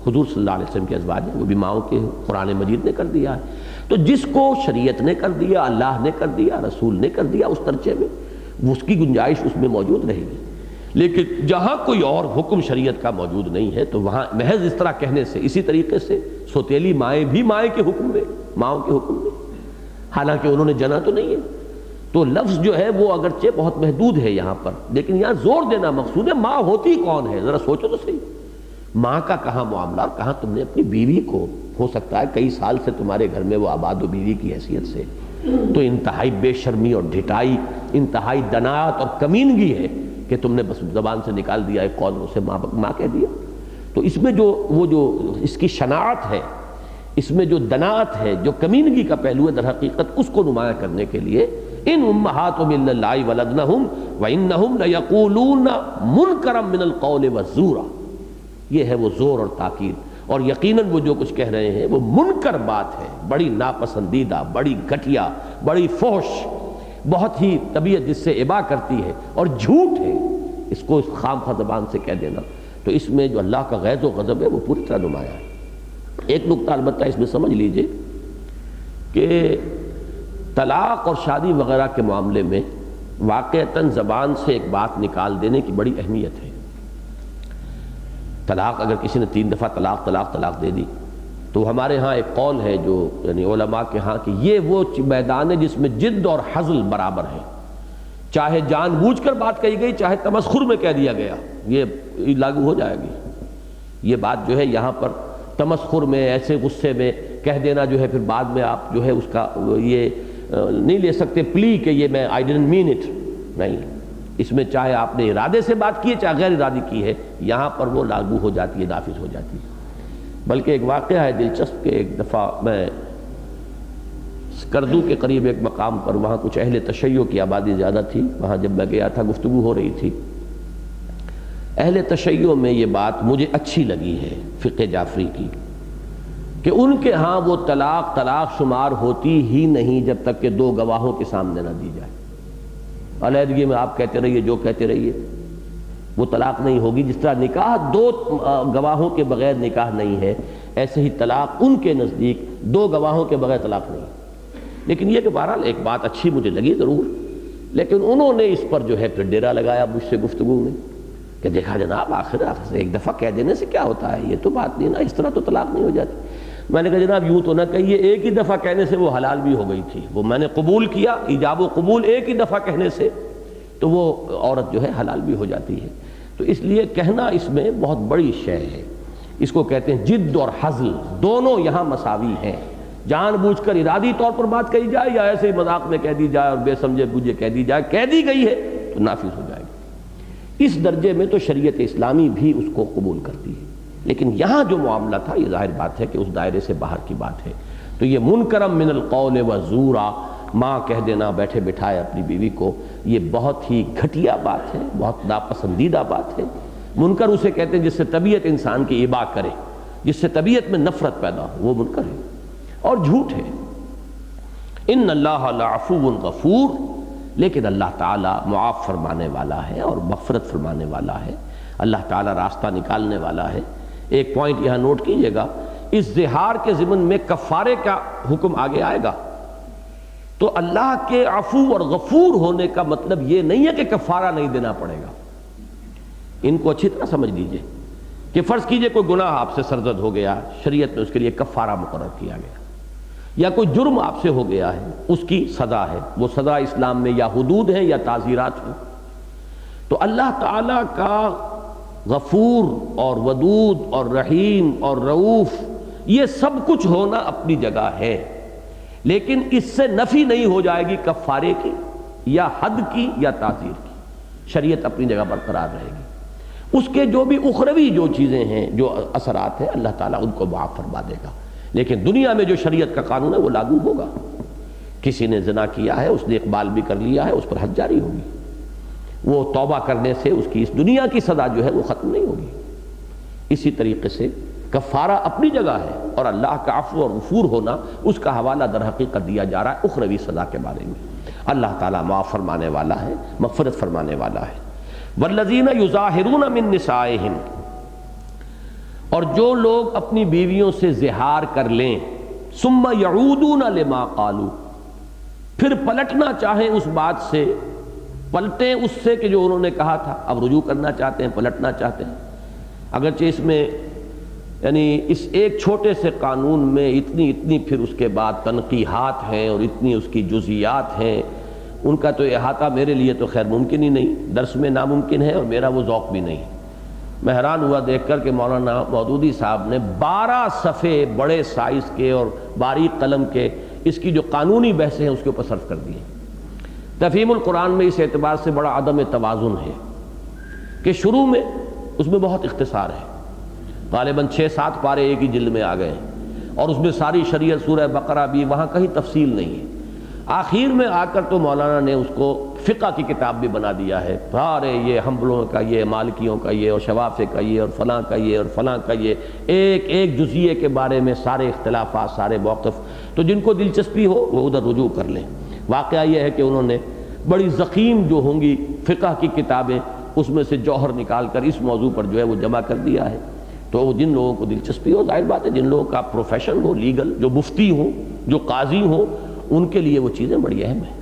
حضور صلی اللہ علیہ وسلم کے ازواج ہیں، وہ بھی ماؤں کے، قرآن مجید نے کر دیا ہے۔ تو جس کو شریعت نے کر دیا، اللہ نے کر دیا، رسول نے کر دیا، اس ترچے میں اس کی گنجائش اس میں موجود رہے گی، لیکن جہاں کوئی اور حکم شریعت کا موجود نہیں ہے تو وہاں محض اس طرح کہنے سے، اسی طریقے سے سوتیلی مائیں بھی مائیں کے حکم میں، ماؤں کے حکم میں، حالانکہ انہوں نے جنا تو نہیں ہے، تو لفظ جو ہے وہ اگرچہ بہت محدود ہے یہاں پر، لیکن یہاں زور دینا مقصود ہے ماں ہوتی کون ہے، ذرا سوچو تو صحیح، ماں کا کہاں معاملہ، اور کہاں تم نے اپنی بیوی کو، ہو سکتا ہے کئی سال سے تمہارے گھر میں وہ آباد و بیوی کی حیثیت سے، تو انتہائی بے شرمی اور ڈھٹائی، انتہائی دناعت اور کمینگی ہے کہ تم نے بس زبان سے نکال دیا ایک قول، اسے ماں کہہ دیا۔ تو اس میں جو اس کی شناعت ہے، اس میں جو دناعت ہے، جو کمینگی کا پہلو ہے، در حقیقت اس کو نمایاں کرنے کے لیے ان امہاتہم الا اللہ ولدنہم وانہم لیقولون منکرا من القول والزورا، یہ ہے وہ زور اور تاکید، اور یقیناً وہ جو کچھ کہہ رہے ہیں وہ منکر بات ہے، بڑی ناپسندیدہ، بڑی گھٹیا، بڑی فحش، بہت ہی طبیعت جس سے ابا کرتی ہے، اور جھوٹ ہے، اس کو اس خام خواہ زبان سے کہہ دینا، تو اس میں جو اللہ کا غیظ و غضب ہے وہ پوری طرح نمایاں ہے۔ ایک نقطہ البتہ اس میں سمجھ لیجئے کہ طلاق اور شادی وغیرہ کے معاملے میں واقعتاً زبان سے ایک بات نکال دینے کی بڑی اہمیت ہے۔ طلاق اگر کسی نے 3 دفعہ طلاق دے دی تو ہمارے ہاں ایک قول ہے جو یعنی علماء کے ہاں کہ یہ وہ میدان ہے جس میں جد اور حزل برابر ہے، چاہے جان بوجھ کر بات کہی گئی، چاہے تمسخر میں کہہ دیا گیا، یہ لاگو ہو جائے گی۔ یہ بات جو ہے یہاں پر تمسخر میں، ایسے غصے میں کہہ دینا جو ہے، پھر بعد میں آپ جو ہے اس کا یہ نہیں لے سکتے پلی کہ یہ میں I didn't mean it، نہیں، اس میں چاہے آپ نے ارادے سے بات کی ہے چاہے غیر ارادی کی ہے، یہاں پر وہ لاگو ہو جاتی ہے، نافذ ہو جاتی ہے۔ بلکہ ایک واقعہ ہے دلچسپ کہ ایک دفعہ میں کردو کے قریب ایک مقام پر، وہاں کچھ اہل تشیع کی آبادی زیادہ تھی، وہاں جب میں گیا تھا گفتگو ہو رہی تھی، اہل تشیع میں یہ بات مجھے اچھی لگی ہے فقہ جعفری کی، کہ ان کے ہاں وہ طلاق شمار ہوتی ہی نہیں جب تک کہ 2 گواہوں کے سامنے نہ دی جائے۔ علیحدگی میں آپ کہتے رہیے جو کہتے رہیے، وہ طلاق نہیں ہوگی۔ جس طرح نکاح دو گواہوں کے بغیر نکاح نہیں ہے، ایسے ہی طلاق ان کے نزدیک دو گواہوں کے بغیر طلاق نہیں ہے۔ لیکن یہ کہ بہرحال ایک بات اچھی مجھے لگی ضرور، لیکن انہوں نے اس پر جو ہے پھر ڈیرا لگایا مجھ سے گفتگو میں کہ دیکھا جناب آخر ایک دفعہ کہہ دینے سے کیا ہوتا ہے، یہ تو بات نہیں نا، اس طرح تو طلاق نہیں ہو جاتی۔ میں نے کہا جناب یوں تو نہ کہیے، ایک ہی دفعہ کہنے سے وہ حلال بھی ہو گئی تھی، وہ میں نے قبول کیا، ایجاب و قبول ایک ہی دفعہ کہنے سے تو وہ عورت جو ہے حلال بھی ہو جاتی ہے۔ تو اس لیے کہنا اس میں بہت بڑی شے ہے، اس کو کہتے ہیں جد اور حزل، دونوں یہاں مساوی ہیں۔ جان بوجھ کر ارادی طور پر بات کہی جائے یا ایسے ہی مذاق میں کہہ دی جائے اور بے سمجھے بوجھے کہہ دی جائے، کہہ دی گئی ہے تو نافذ ہو جائے گی۔ اس درجے میں تو شریعت اسلامی بھی اس کو قبول کرتی ہے، لیکن یہاں جو معاملہ تھا یہ ظاہر بات ہے کہ اس دائرے سے باہر کی بات ہے۔ تو یہ منکرم من القول وزورا، ماں کہہ دینا بیٹھے بٹھائے اپنی بیوی کو، یہ بہت ہی گھٹیا بات ہے، بہت ناپسندیدہ بات ہے۔ منکر اسے کہتے ہیں جس سے طبیعت انسان کی ابا کرے، جس سے طبیعت میں نفرت پیدا ہو، وہ منکر ہے اور جھوٹ ہے۔ ان اللہ لعفو غفور، لیکن اللہ تعالیٰ معاف فرمانے والا ہے اور مغفرت فرمانے والا ہے، اللہ تعالیٰ راستہ نکالنے والا ہے۔ ایک پوائنٹ یہاں نوٹ کیجئے گا، اس زہار کے ضمن میں کفارے کا حکم آگے آئے گا، تو اللہ کے عفو اور غفور ہونے کا مطلب یہ نہیں ہے کہ کفارہ نہیں دینا پڑے گا۔ ان کو اچھی طرح سمجھ لیجئے کہ فرض کیجئے کوئی گناہ آپ سے سرزد ہو گیا، شریعت میں اس کے لیے کفارہ مقرر کیا گیا، یا کوئی جرم آپ سے ہو گیا ہے، اس کی سزا ہے، وہ سزا اسلام میں یا حدود ہیں یا تعزیرات ہیں۔ تو اللہ تعالیٰ کا غفور اور ودود اور رحیم اور رؤوف یہ سب کچھ ہونا اپنی جگہ ہے، لیکن اس سے نفی نہیں ہو جائے گی کفارے کی یا حد کی یا تعزیر کی، شریعت اپنی جگہ برقرار رہے گی۔ اس کے جو بھی اخروی جو چیزیں ہیں، جو اثرات ہیں، اللہ تعالیٰ ان کو معاف فرما دے گا، لیکن دنیا میں جو شریعت کا قانون ہے وہ لاگو ہوگا۔ کسی نے زنا کیا ہے، اس نے اقبال بھی کر لیا ہے، اس پر حد جاری ہوگی، وہ توبہ کرنے سے اس کی اس دنیا کی سزا جو ہے وہ ختم نہیں ہوگی۔ اسی طریقے سے کفارہ اپنی جگہ ہے اور اللہ کا عفو اور غفور ہونا اس کا حوالہ در حقیقت دیا جا رہا ہے اخروی سزا کے بارے میں۔ اللہ تعالیٰ معاف فرمانے والا ہے، مغفرت فرمانے والا ہے۔ والذین یظاہرون من نسائہم، اور جو لوگ اپنی بیویوں سے زہار کر لیں، ثم یعودون لما قالوا، پھر پلٹنا چاہیں اس بات سے، پلٹیں اس سے کہ جو انہوں نے کہا تھا، اب رجوع کرنا چاہتے ہیں، پلٹنا چاہتے ہیں۔ اگرچہ اس میں یعنی اس ایک چھوٹے سے قانون میں اتنی پھر اس کے بعد تنقیحات ہیں اور اتنی اس کی جزئیات ہیں، ان کا تو احاطہ میرے لیے تو خیر ممکن ہی نہیں، درس میں ناممکن ہے اور میرا وہ ذوق بھی نہیں۔ میں حیران ہوا دیکھ کر کہ مولانا مودودی صاحب نے 12 صفحے بڑے سائز کے اور باریک قلم کے اس کی جو قانونی بحثیں ہیں اس کے اوپر صرف کر دیے۔ تفہیم القرآن میں اس اعتبار سے بڑا عدم توازن ہے کہ شروع میں اس میں بہت اختصار ہے، غالباً 6-7 پارے ایک ہی جلد میں آ گئے ہیں، اور اس میں ساری شریعت سورہ بقرہ بھی، وہاں کہیں تفصیل نہیں ہے۔ آخر میں آ کر تو مولانا نے اس کو فقہ کی کتاب بھی بنا دیا ہے، سارے یہ حنبلیوں کا یہ، مالکیوں کا یہ، اور شوافع کا یہ، اور فلاں کا یہ، اور فلاں کا یہ، ایک ایک جزئیے کے بارے میں سارے اختلافات، سارے موقف، تو جن کو دلچسپی ہو وہ ادھر رجوع کر لیں۔ واقعہ یہ ہے کہ انہوں نے بڑی ضخیم جو ہوں گی فقہ کی کتابیں، اس میں سے جوہر نکال کر اس موضوع پر جو ہے وہ جمع کر دیا ہے۔ تو جن لوگوں کو دلچسپی ہو، ظاہر بات ہے جن لوگوں کا پروفیشن ہو لیگل، جو مفتی ہوں، جو قاضی ہوں، ان کے لیے وہ چیزیں بڑی اہم ہیں،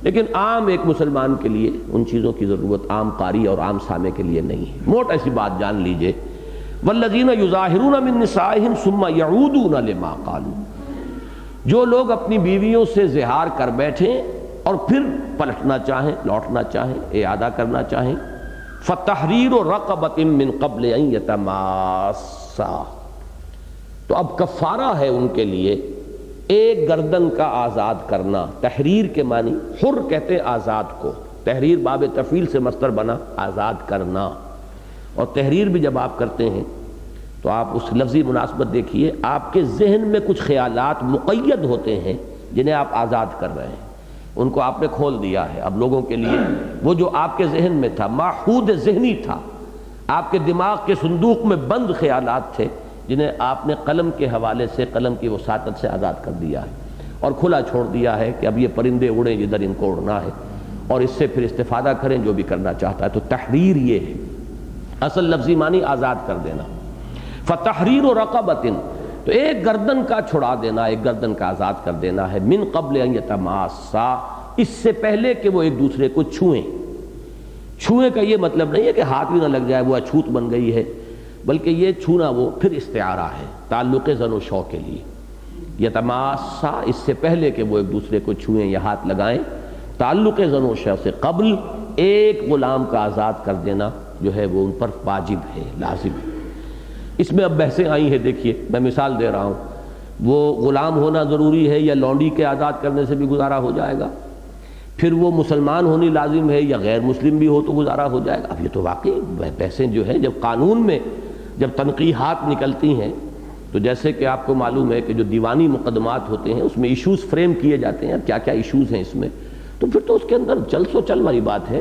لیکن عام ایک مسلمان کے لیے ان چیزوں کی ضرورت عام قاری اور عام سامع کے لیے نہیں ہے۔ موٹ ایسی بات جان لیجئے، والذین یظاہرون من نسائہم ثم یعودون لما قالوا، جو لوگ اپنی بیویوں سے زہار کر بیٹھیں اور پھر پلٹنا چاہیں، لوٹنا چاہیں، اعادہ کرنا چاہیں، فَتَحْرِيرُ رَقَبَةٍ مِّن قَبْلِ أَن يَتَمَاسَّا، تو اب کفارہ ہے ان کے لیے ایک گردن کا آزاد کرنا۔ تحریر کے معنی حر کہتے ہیں آزاد کو، تحریر باب تفعیل سے مصدر بنا آزاد کرنا، اور تحریر بھی جب آپ کرتے ہیں تو آپ اس لفظی مناسبت دیکھیے، آپ کے ذہن میں کچھ خیالات مقید ہوتے ہیں جنہیں آپ آزاد کر رہے ہیں، ان کو آپ نے کھول دیا ہے اب لوگوں کے لیے۔ وہ جو آپ کے ذہن میں تھا، ماحود ذہنی تھا، آپ کے دماغ کے صندوق میں بند خیالات تھے، جنہیں آپ نے قلم کے حوالے سے، قلم کی وساطت سے آزاد کر دیا ہے اور کھلا چھوڑ دیا ہے کہ اب یہ پرندے اڑیں جدھر ان کو اڑنا ہے، اور اس سے پھر استفادہ کریں جو بھی کرنا چاہتا ہے۔ تو تحریر یہ ہے، اصل لفظی معنی آزاد کر دینا. فتحریر رقبۃ، تو ایک گردن کا چھڑا دینا، ایک گردن کا آزاد کر دینا ہے. من قبل ان یتماسا، اس سے پہلے کہ وہ ایک دوسرے کو چھوئیں. چھوئیں کا یہ مطلب نہیں ہے کہ ہاتھ بھی نہ لگ جائے وہ اچھوت بن گئی ہے، بلکہ یہ چھونا وہ پھر استعارہ ہے تعلق زن و شو کے لیے. یتماسا، اس سے پہلے کہ وہ ایک دوسرے کو چھوئیں یا ہاتھ لگائیں. تعلق زن و شو سے قبل ایک غلام کا آزاد کر دینا جو ہے وہ ان پر واجب ہے، لازم ہے. اس میں اب بحثیں آئی ہیں. دیکھیے میں مثال دے رہا ہوں، وہ غلام ہونا ضروری ہے یا لونڈی کے آزاد کرنے سے بھی گزارا ہو جائے گا؟ پھر وہ مسلمان ہونی لازم ہے یا غیر مسلم بھی ہو تو گزارا ہو جائے گا؟ اب یہ تو واقعی بحثیں جو ہیں جب قانون میں جب تنقیحات نکلتی ہیں تو جیسے کہ آپ کو معلوم ہے کہ جو دیوانی مقدمات ہوتے ہیں اس میں ایشوز فریم کیے جاتے ہیں. کیا کیا ایشوز ہیں اس میں، تو پھر تو اس کے اندر چل سو چل والی بات ہے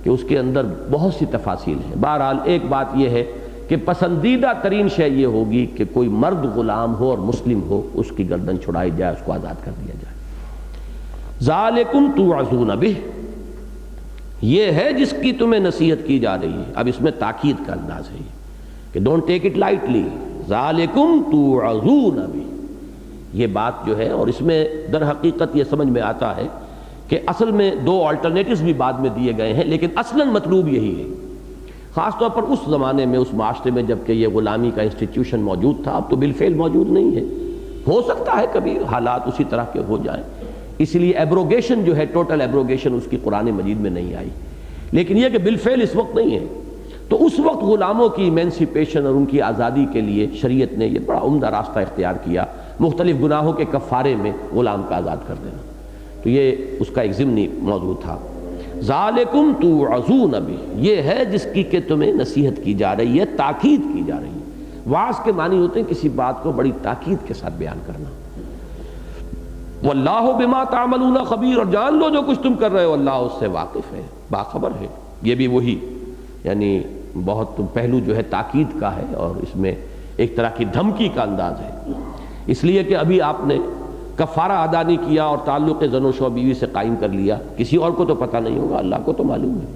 کہ اس کے اندر بہت سی تفاصیل ہیں. بہرحال ایک بات یہ ہے کہ پسندیدہ ترین شے یہ ہوگی کہ کوئی مرد غلام ہو اور مسلم ہو، اس کی گردن چھڑائی جائے، اس کو آزاد کر دیا جائے. ذالکم توعظون بہ، یہ ہے جس کی تمہیں نصیحت کی جا رہی ہے. اب اس میں تاکید کا انداز ہے کہ ڈونٹ ٹیک اٹ لائٹلی. ذالکم توعظون بہ، یہ بات جو ہے، اور اس میں در حقیقت یہ سمجھ میں آتا ہے کہ اصل میں دو آلٹرنیٹیوز بھی بعد میں دیے گئے ہیں، لیکن اصلاً مطلوب یہی ہے. خاص طور پر اس زمانے میں، اس معاشرے میں جب کہ یہ غلامی کا انسٹیٹیوشن موجود تھا. اب تو بالفعل موجود نہیں ہے. ہو سکتا ہے کبھی حالات اسی طرح کے ہو جائیں، اس لیے ایبروگیشن جو ہے، ٹوٹل ایبروگیشن اس کی قرآن مجید میں نہیں آئی. لیکن یہ کہ بالفعل اس وقت نہیں ہے. تو اس وقت غلاموں کی ایمینسیپیشن اور ان کی آزادی کے لیے شریعت نے یہ بڑا عمدہ راستہ اختیار کیا، مختلف گناہوں کے کفارے میں غلام کا آزاد کر دینا. تو یہ اس کا ایک ضمنی موضوع تھا. ذالکم توعظون بہ، یہ ہے جس کی کہ تمہیں نصیحت کی جا رہی ہے، تاکید کی جا رہی ہے. واعظ کے معنی ہوتے ہیں کسی بات کو بڑی تاکید کے ساتھ بیان کرنا. واللہ بما تعملون خبیر، اور جان لو جو کچھ تم کر رہے ہو اللہ اس سے واقف ہے، باخبر ہے. یہ بھی وہی یعنی بہت پہلو جو ہے تاکید کا ہے، اور اس میں ایک طرح کی دھمکی کا انداز ہے. اس لیے کہ ابھی آپ نے کفارہ ادا نہیں کیا اور تعلق زن و شو بیوی سے قائم کر لیا. کسی اور کو تو پتہ نہیں ہوگا، اللہ کو تو معلوم ہے.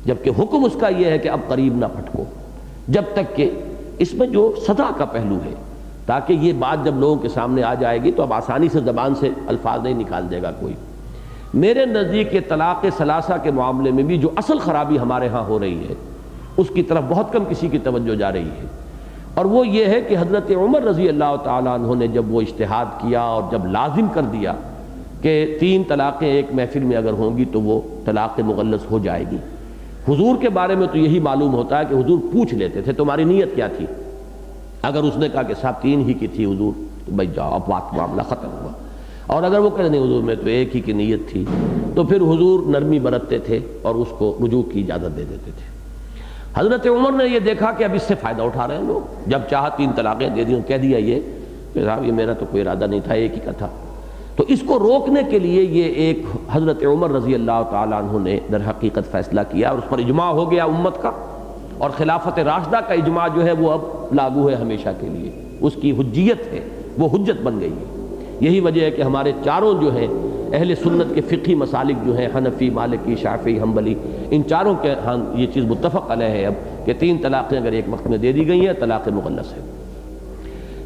جبکہ حکم اس کا یہ ہے کہ اب قریب نہ پھٹکو، جب تک کہ اس میں جو سزا کا پہلو ہے، تاکہ یہ بات جب لوگوں کے سامنے آ جائے گی تو اب آسانی سے زبان سے الفاظ نہیں نکال دے گا کوئی. میرے نزدیک یہ طلاق ثلاثہ کے معاملے میں بھی جو اصل خرابی ہمارے ہاں ہو رہی ہے اس کی طرف بہت کم کسی کی توجہ جا رہی ہے. اور وہ یہ ہے کہ حضرت عمر رضی اللہ تعالیٰ عنہ نے جب وہ اجتہاد کیا اور جب لازم کر دیا کہ 3 طلاقیں ایک محفل میں اگر ہوں گی تو وہ طلاق مغلظ ہو جائے گی. حضور کے بارے میں تو یہی معلوم ہوتا ہے کہ حضور پوچھ لیتے تھے تمہاری نیت کیا تھی. اگر اس نے کہا کہ صاحب 3 ہی کی تھی حضور، تو بھائی جاؤ اب بات معاملہ ختم ہوا. اور اگر وہ کہے نہیں حضور میں تو 1 ہی کی نیت تھی، تو پھر حضور نرمی برتتے تھے اور اس کو رجوع کی اجازت دے دیتے تھے. حضرت عمر نے یہ دیکھا کہ اب اس سے فائدہ اٹھا رہے ہیں لوگ، جب چاہا 3 طلاقیں دے دی، کہہ دیا یہ کہ صاحب یہ میرا تو کوئی ارادہ نہیں تھا، 1 ہی کا تھا. تو اس کو روکنے کے لیے یہ ایک حضرت عمر رضی اللہ تعالیٰ عنہ نے در حقیقت فیصلہ کیا، اور اس پر اجماع ہو گیا امت کا. اور خلافت راشدہ کا اجماع جو ہے وہ اب لاگو ہے ہمیشہ کے لیے، اس کی حجیت ہے، وہ حجت بن گئی ہے. یہی وجہ ہے کہ ہمارے چاروں جو ہیں اہل سنت کے فقہی مسالک جو ہیں، حنفی، مالکی، شافعی، حنبلی، ان چاروں کے ہاں یہ چیز متفق علیہ ہے اب کہ 3 طلاقیں اگر ایک وقت میں دے دی گئی ہیں طلاق مغلظ ہے.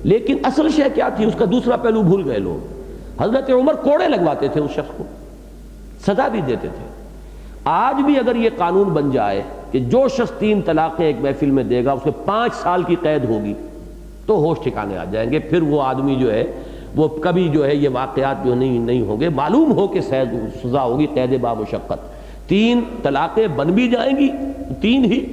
لیکن اصل شے کیا تھی، اس کا دوسرا پہلو بھول گئے لوگ. حضرت عمر کوڑے لگواتے تھے اس شخص کو، سزا بھی دیتے تھے. آج بھی اگر یہ قانون بن جائے کہ جو شخص 3 طلاقیں ایک محفل میں دے گا اس کو 5 سال کی قید ہوگی تو ہوش ٹھکانے آ جائیں گے. پھر وہ آدمی جو ہے وہ کبھی جو ہے یہ واقعات جو نہیں ہوں گے. معلوم ہو کہ سزا ہوگی قید با مشقت. 3 طلاقیں بن بھی جائیں گی 3 ہی،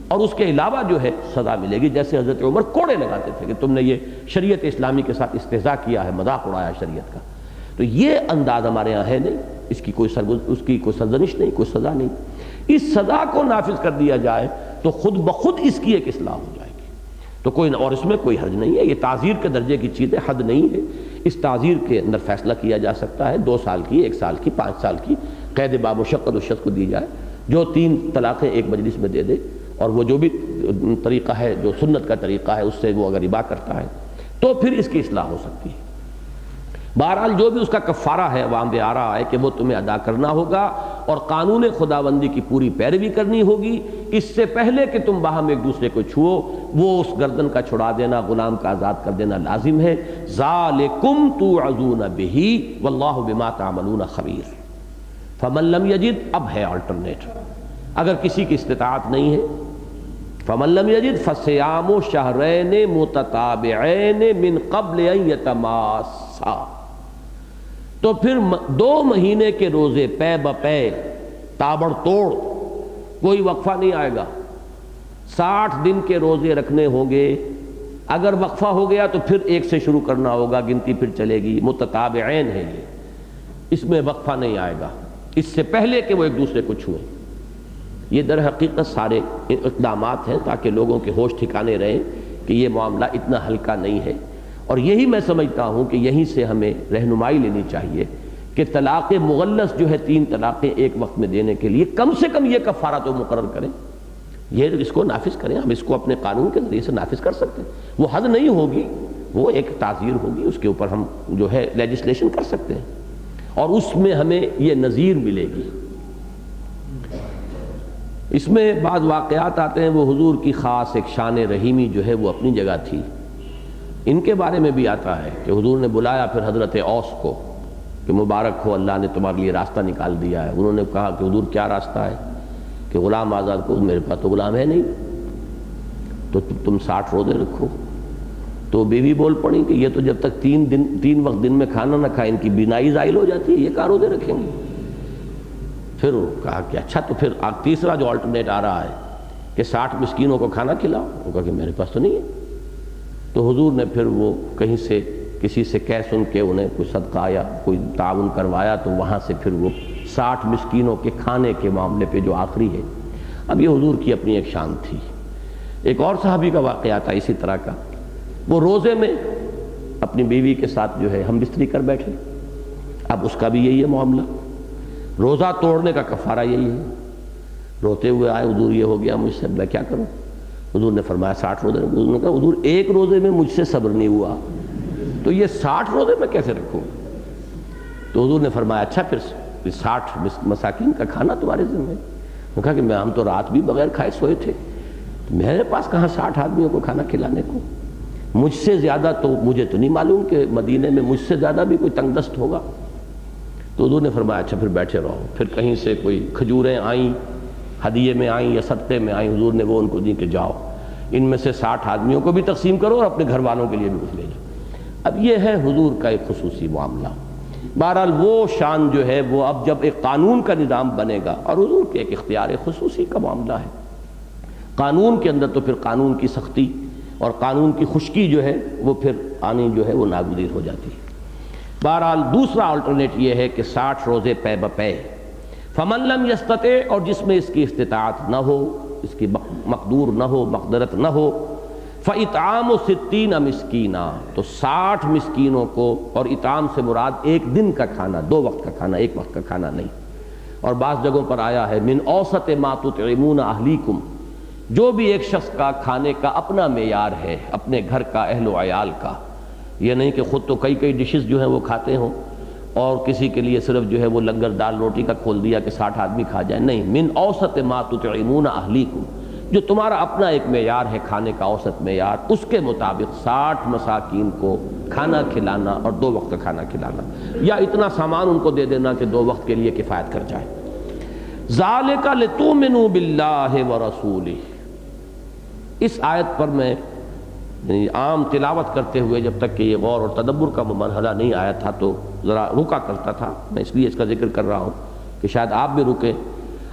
اور اس کے علاوہ جو ہے سزا ملے گی. جیسے حضرت عمر کوڑے لگاتے تھے کہ تم نے یہ شریعت اسلامی کے ساتھ استہزاء کیا ہے، مذاق اڑایا شریعت کا. تو یہ انداز ہمارے ہاں ہے نہیں، اس کی کوئی سرزنش نہیں، کوئی سزا نہیں. اس سزا کو نافذ کر دیا جائے تو خود بخود اس کی ایک اصلاح ہو جائے گی. تو کوئی، اور اس میں کوئی حرج نہیں ہے. یہ تعزیر کے درجے کی چیز ہے، حد نہیں ہے. اس تعزیر کے اندر فیصلہ کیا جا سکتا ہے، 2 سال کی، 1 سال کی، 5 سال کی قید با مشقت اس شخص کو دی جائے جو 3 طلاقیں ایک مجلس میں دے دے. اور وہ جو بھی طریقہ ہے، جو سنت کا طریقہ ہے، اس سے وہ اگر اباء کرتا ہے تو پھر اس کی اصلاح ہو سکتی ہے. بہرحال جو بھی اس کا کفارہ ہے عوام پہ آ رہا ہے کہ وہ تمہیں ادا کرنا ہوگا. اور قانون خداوندی کی پوری پیروی کرنی ہوگی۔ اس سے پہلے کہ تم باہم ایک دوسرے کو چھو، وہ اس گردن کا چھڑا دینا، غلام کا آزاد کر دینا لازم ہے۔ ذالکم توعظون بہ واللہ بما تعملون خبیر۔ فمن لم یجد، اب ہے آلٹرنیٹ، اگر کسی کی استطاعت نہیں ہے، فمن لم یجد فصیام شہرین متتابعین من قبل ان یتماسا، تو پھر 2 مہینے کے روزے پے بپے تابڑ توڑ، کوئی وقفہ نہیں آئے گا، 60 دن کے روزے رکھنے ہوں گے۔ اگر وقفہ ہو گیا تو پھر 1 سے شروع کرنا ہوگا، گنتی پھر چلے گی، متتابعین ہے یہ، اس میں وقفہ نہیں آئے گا اس سے پہلے کہ وہ ایک دوسرے کو چھوئیں۔ یہ در حقیقت سارے اقدامات ہیں تاکہ لوگوں کے ہوش ٹھکانے رہیں کہ یہ معاملہ اتنا ہلکا نہیں ہے، اور یہی میں سمجھتا ہوں کہ یہیں سے ہمیں رہنمائی لینی چاہیے کہ طلاق مغلظ جو ہے 3 طلاقیں ایک وقت میں دینے کے لیے کم سے کم یہ کفارہ تو مقرر کریں، یہ اس کو نافذ کریں۔ ہم اس کو اپنے قانون کے ذریعے سے نافذ کر سکتے ہیں، وہ حد نہیں ہوگی، وہ ایک تعزیر ہوگی، اس کے اوپر ہم جو ہے لیجسلیشن کر سکتے ہیں، اور اس میں ہمیں یہ نظیر ملے گی۔ اس میں بعض واقعات آتے ہیں، وہ حضور کی خاص ایک شان رحیمی جو ہے وہ اپنی جگہ تھی۔ ان کے بارے میں بھی آتا ہے کہ حضور نے بلایا پھر حضرت اوس کو کہ مبارک ہو، اللہ نے تمہارے لیے راستہ نکال دیا ہے۔ انہوں نے کہا کہ حضور کیا راستہ ہے؟ کہ غلام آزاد کو۔ میرے پاس تو غلام ہے نہیں، تو تم 60 روزے رکھو۔ تو بیوی بول پڑی کہ یہ تو جب تک 3 وقت دن میں کھانا نہ کھائے ان کی بینائی زائل ہو جاتی ہے، یہ کیا روزے رکھیں گے؟ پھر کہا کہ اچھا، تو پھر تیسرا جو آلٹرنیٹ آ رہا ہے کہ 60 مسکینوں کو کھانا کھلاؤ۔ وہ کہا کہ میرے پاس تو نہیں ہے۔ تو حضور نے پھر وہ کہیں سے کسی سے کہہ سن کے انہیں کوئی صدقہ یا کوئی تعاون کروایا، تو وہاں سے پھر وہ 60 مسکینوں کے کھانے کے معاملے پہ جو آخری ہے۔ اب یہ حضور کی اپنی ایک شان تھی۔ ایک اور صحابی کا واقعہ تھا اسی طرح کا، وہ روزے میں اپنی بیوی کے ساتھ جو ہے ہم بستری کر بیٹھے۔ اب اس کا بھی یہی ہے معاملہ، روزہ توڑنے کا کفارہ یہی ہے۔ روتے ہوئے آئے، حضور یہ ہو گیا مجھ سے، میں کیا کروں؟ حضور نے فرمایا 60 روزے۔ حضور نے کہا حضور ایک روزے میں مجھ سے صبر نہیں ہوا، تو یہ 60 روزے میں کیسے رکھوں؟ تو حضور نے فرمایا اچھا پھر 60 مساکین کا کھانا تمہارے ذمہ ہے۔ میں کہا کہ ہم تو رات بھی بغیر کھائے سوئے تھے، میرے پاس کہاں 60 آدمیوں کو کھانا کھلانے کو؟ مجھ سے زیادہ تو مجھے تو نہیں معلوم کہ مدینے میں مجھ سے زیادہ بھی کوئی تنگ دست ہوگا۔ تو حضور نے فرمایا اچھا پھر بیٹھے رہو۔ پھر کہیں سے کوئی کھجوریں آئیں، ہدیے میں آئیں یا صدقے میں آئیں، حضور نے وہ ان کو دی کہ جاؤ ان میں سے 60 آدمیوں کو بھی تقسیم کرو اور اپنے گھر والوں کے لیے بھی کچھ لے جاؤ۔ اب یہ ہے حضور کا ایک خصوصی معاملہ۔ بہرحال وہ شان جو ہے وہ اب جب ایک قانون کا نظام بنے گا، اور حضور کے ایک اختیار خصوصی کا معاملہ ہے، قانون کے اندر تو پھر قانون کی سختی اور قانون کی خشکی جو ہے وہ پھر آنی جو ہے وہ ناگزیر ہو جاتی ہے۔ بہرحال دوسرا آلٹرنیٹ یہ ہے کہ 60 روزے پے بپے۔ فمن لم یستطع، اور جس میں اس کی استطاعت نہ ہو، اس کی مقدور نہ ہو، مقدرت نہ ہو، فاطعام 60 مسکینا، تو 60 مسکینوں کو، اور اطعام سے مراد ایک دن کا کھانا، 2 وقت کا کھانا، ایک وقت کا کھانا نہیں۔ اور بعض جگہوں پر آیا ہے من اوسط ما تطعمون اہلیکم، جو بھی ایک شخص کا کھانے کا اپنا معیار ہے، اپنے گھر کا، اہل و عیال کا، یہ نہیں کہ خود تو کئی ڈشز جو ہیں وہ کھاتے ہوں اور کسی کے لیے صرف جو ہے وہ لنگر دال روٹی کا کھول دیا کہ 60 آدمی کھا جائیں، نہیں، من اوسط ما تطعمون اہلیکم، جو تمہارا اپنا ایک معیار ہے کھانے کا، اوسط معیار، اس کے مطابق 60 مساکین کو کھانا کھلانا اور 2 وقت کا کھانا کھلانا، یا اتنا سامان ان کو دے دینا کہ 2 وقت کے لیے کفایت کر جائے۔ ذالک لتؤمنوا باللہ ورسولہ، اس آیت پر میں عام تلاوت کرتے ہوئے جب تک کہ یہ غور اور تدبر کا مرحلہ نہیں آیا تھا تو ذرا رکا کرتا تھا، میں اس لیے اس کا ذکر کر رہا ہوں کہ شاید آپ بھی رکیں۔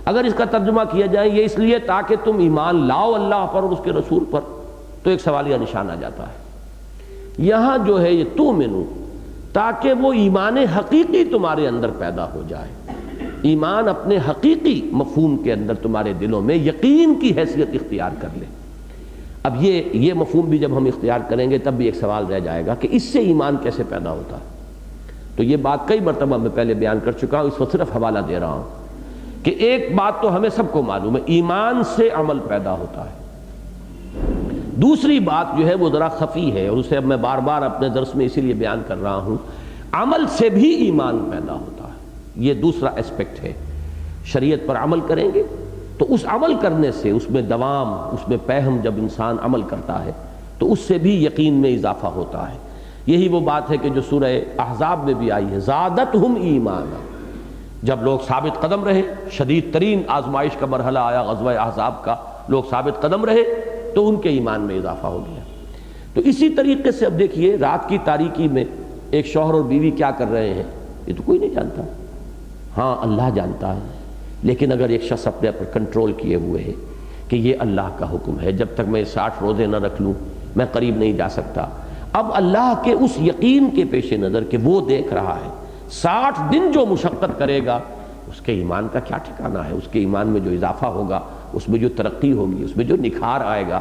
اگر اس کا ترجمہ کیا جائے یہ اس لیے تاکہ تم ایمان لاؤ اللہ پر اور اس کے رسول پر، تو ایک سوالیہ نشان آ جاتا ہے۔ یہاں جو ہے یہ تؤمنو، تاکہ وہ ایمان حقیقی تمہارے اندر پیدا ہو جائے، ایمان اپنے حقیقی مفہوم کے اندر تمہارے دلوں میں یقین کی حیثیت اختیار کر لے۔ اب یہ مفہوم بھی جب ہم اختیار کریں گے تب بھی ایک سوال رہ جائے گا کہ اس سے ایمان کیسے پیدا ہوتا ہے؟ تو یہ بات کئی مرتبہ میں پہلے بیان کر چکا ہوں، اس وقت صرف حوالہ دے رہا ہوں کہ ایک بات تو ہمیں سب کو معلوم ہے، ایمان سے عمل پیدا ہوتا ہے۔ دوسری بات جو ہے وہ ذرا خفی ہے، اور اسے اب میں بار بار اپنے درس میں اسی لیے بیان کر رہا ہوں، عمل سے بھی ایمان پیدا ہوتا ہے، یہ دوسرا اسپیکٹ ہے۔ شریعت پر عمل کریں گے تو اس عمل کرنے سے اس میں دوام، اس میں پہم جب انسان عمل کرتا ہے تو اس سے بھی یقین میں اضافہ ہوتا ہے۔ یہی وہ بات ہے کہ جو سورہ احزاب میں بھی آئی ہے، زادتہم ایمانا، جب لوگ ثابت قدم رہے، شدید ترین آزمائش کا مرحلہ آیا غزوہ احزاب کا، لوگ ثابت قدم رہے تو ان کے ایمان میں اضافہ ہو گیا۔ تو اسی طریقے سے اب دیکھیے رات کی تاریکی میں ایک شوہر اور بیوی کیا کر رہے ہیں، یہ تو کوئی نہیں جانتا، ہاں اللہ جانتا ہے، لیکن اگر ایک شخص اپنے پر کنٹرول کیے ہوئے ہے کہ یہ اللہ کا حکم ہے، جب تک میں 60 روزے نہ رکھ لوں میں قریب نہیں جا سکتا، اب اللہ کے اس یقین کے پیش نظر کہ وہ دیکھ رہا ہے 60 دن جو مشقت کرے گا اس کے ایمان کا کیا ٹھکانہ ہے، اس کے ایمان میں جو اضافہ ہوگا، اس میں جو ترقی ہوگی، اس میں جو نکھار آئے گا،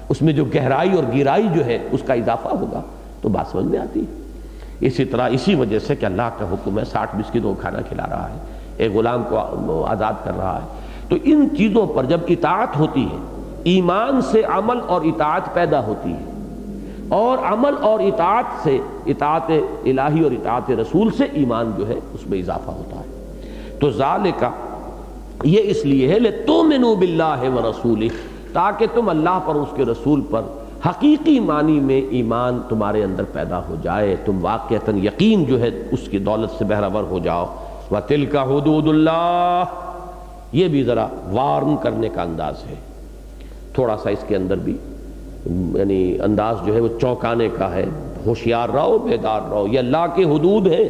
اس میں جو گہرائی اور گہرائی جو ہے اس کا اضافہ ہوگا، تو بات سمجھ میں آتی ہے۔ اسی طرح اسی وجہ سے کہ اللہ کا حکم ہے، 60 مسکینوں کو کھانا کھلا رہا ہے، ایک غلام کو آزاد کر رہا ہے، تو ان چیزوں پر جب اطاعت ہوتی ہے، ایمان سے عمل اور اطاعت پیدا ہوتی ہے، اور عمل اور اطاعت سے، اطاعت الہی اور اطاعت رسول سے ایمان جو ہے اس میں اضافہ ہوتا ہے۔ تو ذالک یہ اس لیے ہے لتؤمنوا باللہ ورسولہ، تاکہ تم اللہ پر، اس کے رسول پر حقیقی معنی میں ایمان تمہارے اندر پیدا ہو جائے، تم واقعتاً یقین جو ہے اس کی دولت سے بہرور ہو جاؤ۔ وَتِلْكَ حُدُودُ اللَّهِ، یہ بھی ذرا وارن کرنے کا انداز ہے، تھوڑا سا اس کے اندر بھی یعنی انداز جو ہے وہ چونکانے کا ہے، ہوشیار رہو، بیدار رہو، یہ اللہ کے حدود ہیں،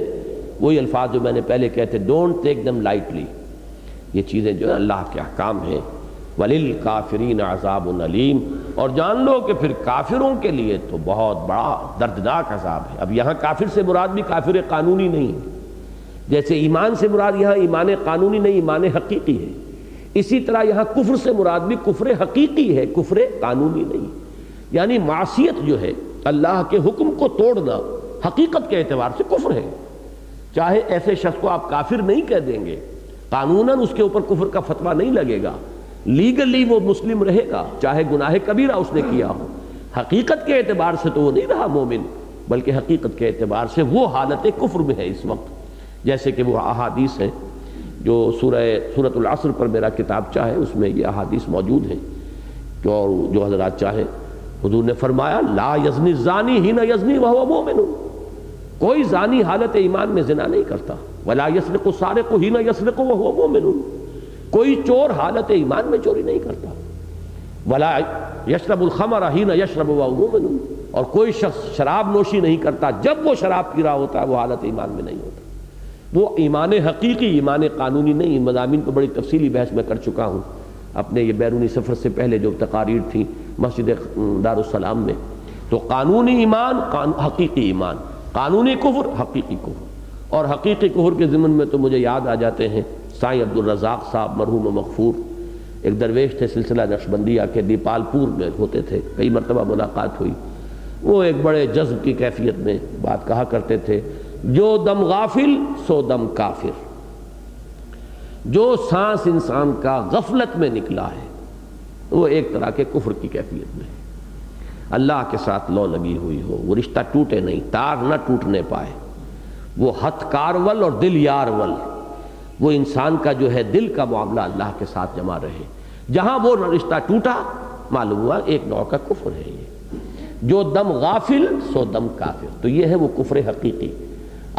وہی الفاظ جو میں نے پہلے کہتے ڈونٹ ٹیک دم لائٹلی، یہ چیزیں جو ہے اللہ کے احکام ہیں۔ وَلِلْكَافِرِينَ عَذَابٌ أَلِيمٌ، اور جان لو کہ پھر کافروں کے لیے تو بہت بڑا دردناک عذاب ہے۔ اب یہاں کافر سے مراد بھی کافر قانونی نہیں ہے، جیسے ایمان سے مراد یہاں ایمان قانونی نہیں، ایمان حقیقی ہے، اسی طرح یہاں کفر سے مراد بھی کفر حقیقی ہے، کفر قانونی نہیں، یعنی معصیت جو ہے اللہ کے حکم کو توڑنا حقیقت کے اعتبار سے کفر ہے۔ چاہے ایسے شخص کو آپ کافر نہیں کہہ دیں گے، قانوناً اس کے اوپر کفر کا فتویٰ نہیں لگے گا، لیگلی وہ مسلم رہے گا چاہے گناہ کبیرہ اس نے کیا ہو، حقیقت کے اعتبار سے تو وہ نہیں رہا مومن، بلکہ حقیقت کے اعتبار سے وہ حالت کفر میں ہے اس وقت۔ جیسے کہ وہ احادیث ہیں جو سورۃ العصر پر میرا کتاب چاہے اس میں یہ احادیث موجود ہیں، جو حضرات چاہیں، حضور نے فرمایا لا یزنی الزانی حین یزنی وہو مومن، کوئی زانی حالت ایمان میں زنا نہیں کرتا، ولا یسرق السارق حین یسرق وہو مومن، کوئی چور حالت ایمان میں چوری نہیں کرتا، ولا یشرب الخمر حین یشرب وہو مومن، اور کوئی شخص شراب نوشی نہیں کرتا جب وہ شراب پی رہا ہوتا ہے، وہ حالت ایمان میں نہیں ہوتا۔ وہ ایمان حقیقی، ایمان قانونی نہیں۔ ان مضامین پر بڑی تفصیلی بحث میں کر چکا ہوں اپنے یہ بیرونی سفر سے پہلے جو تقاریر تھیں مسجد دارالسلام میں۔ تو قانونی ایمان، حقیقی ایمان، قانونی کفر، حقیقی کفر، اور حقیقی کفر کے ضمن میں تو مجھے یاد آ جاتے ہیں سائیں عبدالرزاق صاحب مرحوم و مغفور، ایک درویش تھے، سلسلہ نقشبندیہ کے، دیپال پور میں ہوتے تھے، کئی مرتبہ ملاقات ہوئی۔ وہ ایک بڑے جذب کی کیفیت میں بات کہا کرتے تھے، جو دم غافل سو دم کافر، جو سانس انسان کا غفلت میں نکلا ہے وہ ایک طرح کے کفر کی کیفیت میں ہے۔ اللہ کے ساتھ لو لگی ہوئی ہو، وہ رشتہ ٹوٹے نہیں، تار نہ ٹوٹنے پائے، وہ ہتھ کارول اور دل یارول، وہ انسان کا جو ہے دل کا معاملہ اللہ کے ساتھ جمع رہے، جہاں وہ رشتہ ٹوٹا معلوم ہوا ایک نوع کا کفر ہے یہ۔ جو دم غافل سو دم کافر، تو یہ ہے وہ کفر حقیقی۔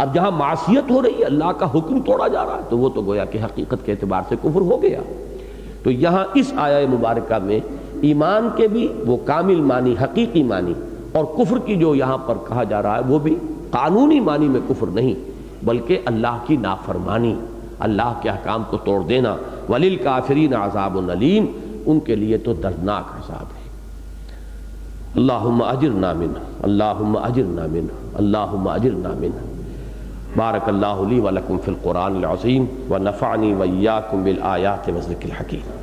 اب جہاں معصیت ہو رہی ہے، اللہ کا حکم توڑا جا رہا ہے، تو وہ تو گویا کہ حقیقت کے اعتبار سے کفر ہو گیا۔ تو یہاں اس آیہ مبارکہ میں ایمان کے بھی وہ کامل معنی، حقیقی معنی، اور کفر کی جو یہاں پر کہا جا رہا ہے وہ بھی قانونی معنی میں کفر نہیں، بلکہ اللہ کی نافرمانی، اللہ کے احکام کو توڑ دینا۔ وَلِلْكَافِرِينَ عَذَابٌ أَلِيمٌ، ان کے لیے تو دردناک عذاب ہے۔ اللہم اجرنا منہ، اللہم اجرنا منہ، اللہم اجرنا منہ۔ بارک اللہ لی ولکم فی القرآن العظیم ونفعنی وإیاکم بالآیات والذکر الحکیم۔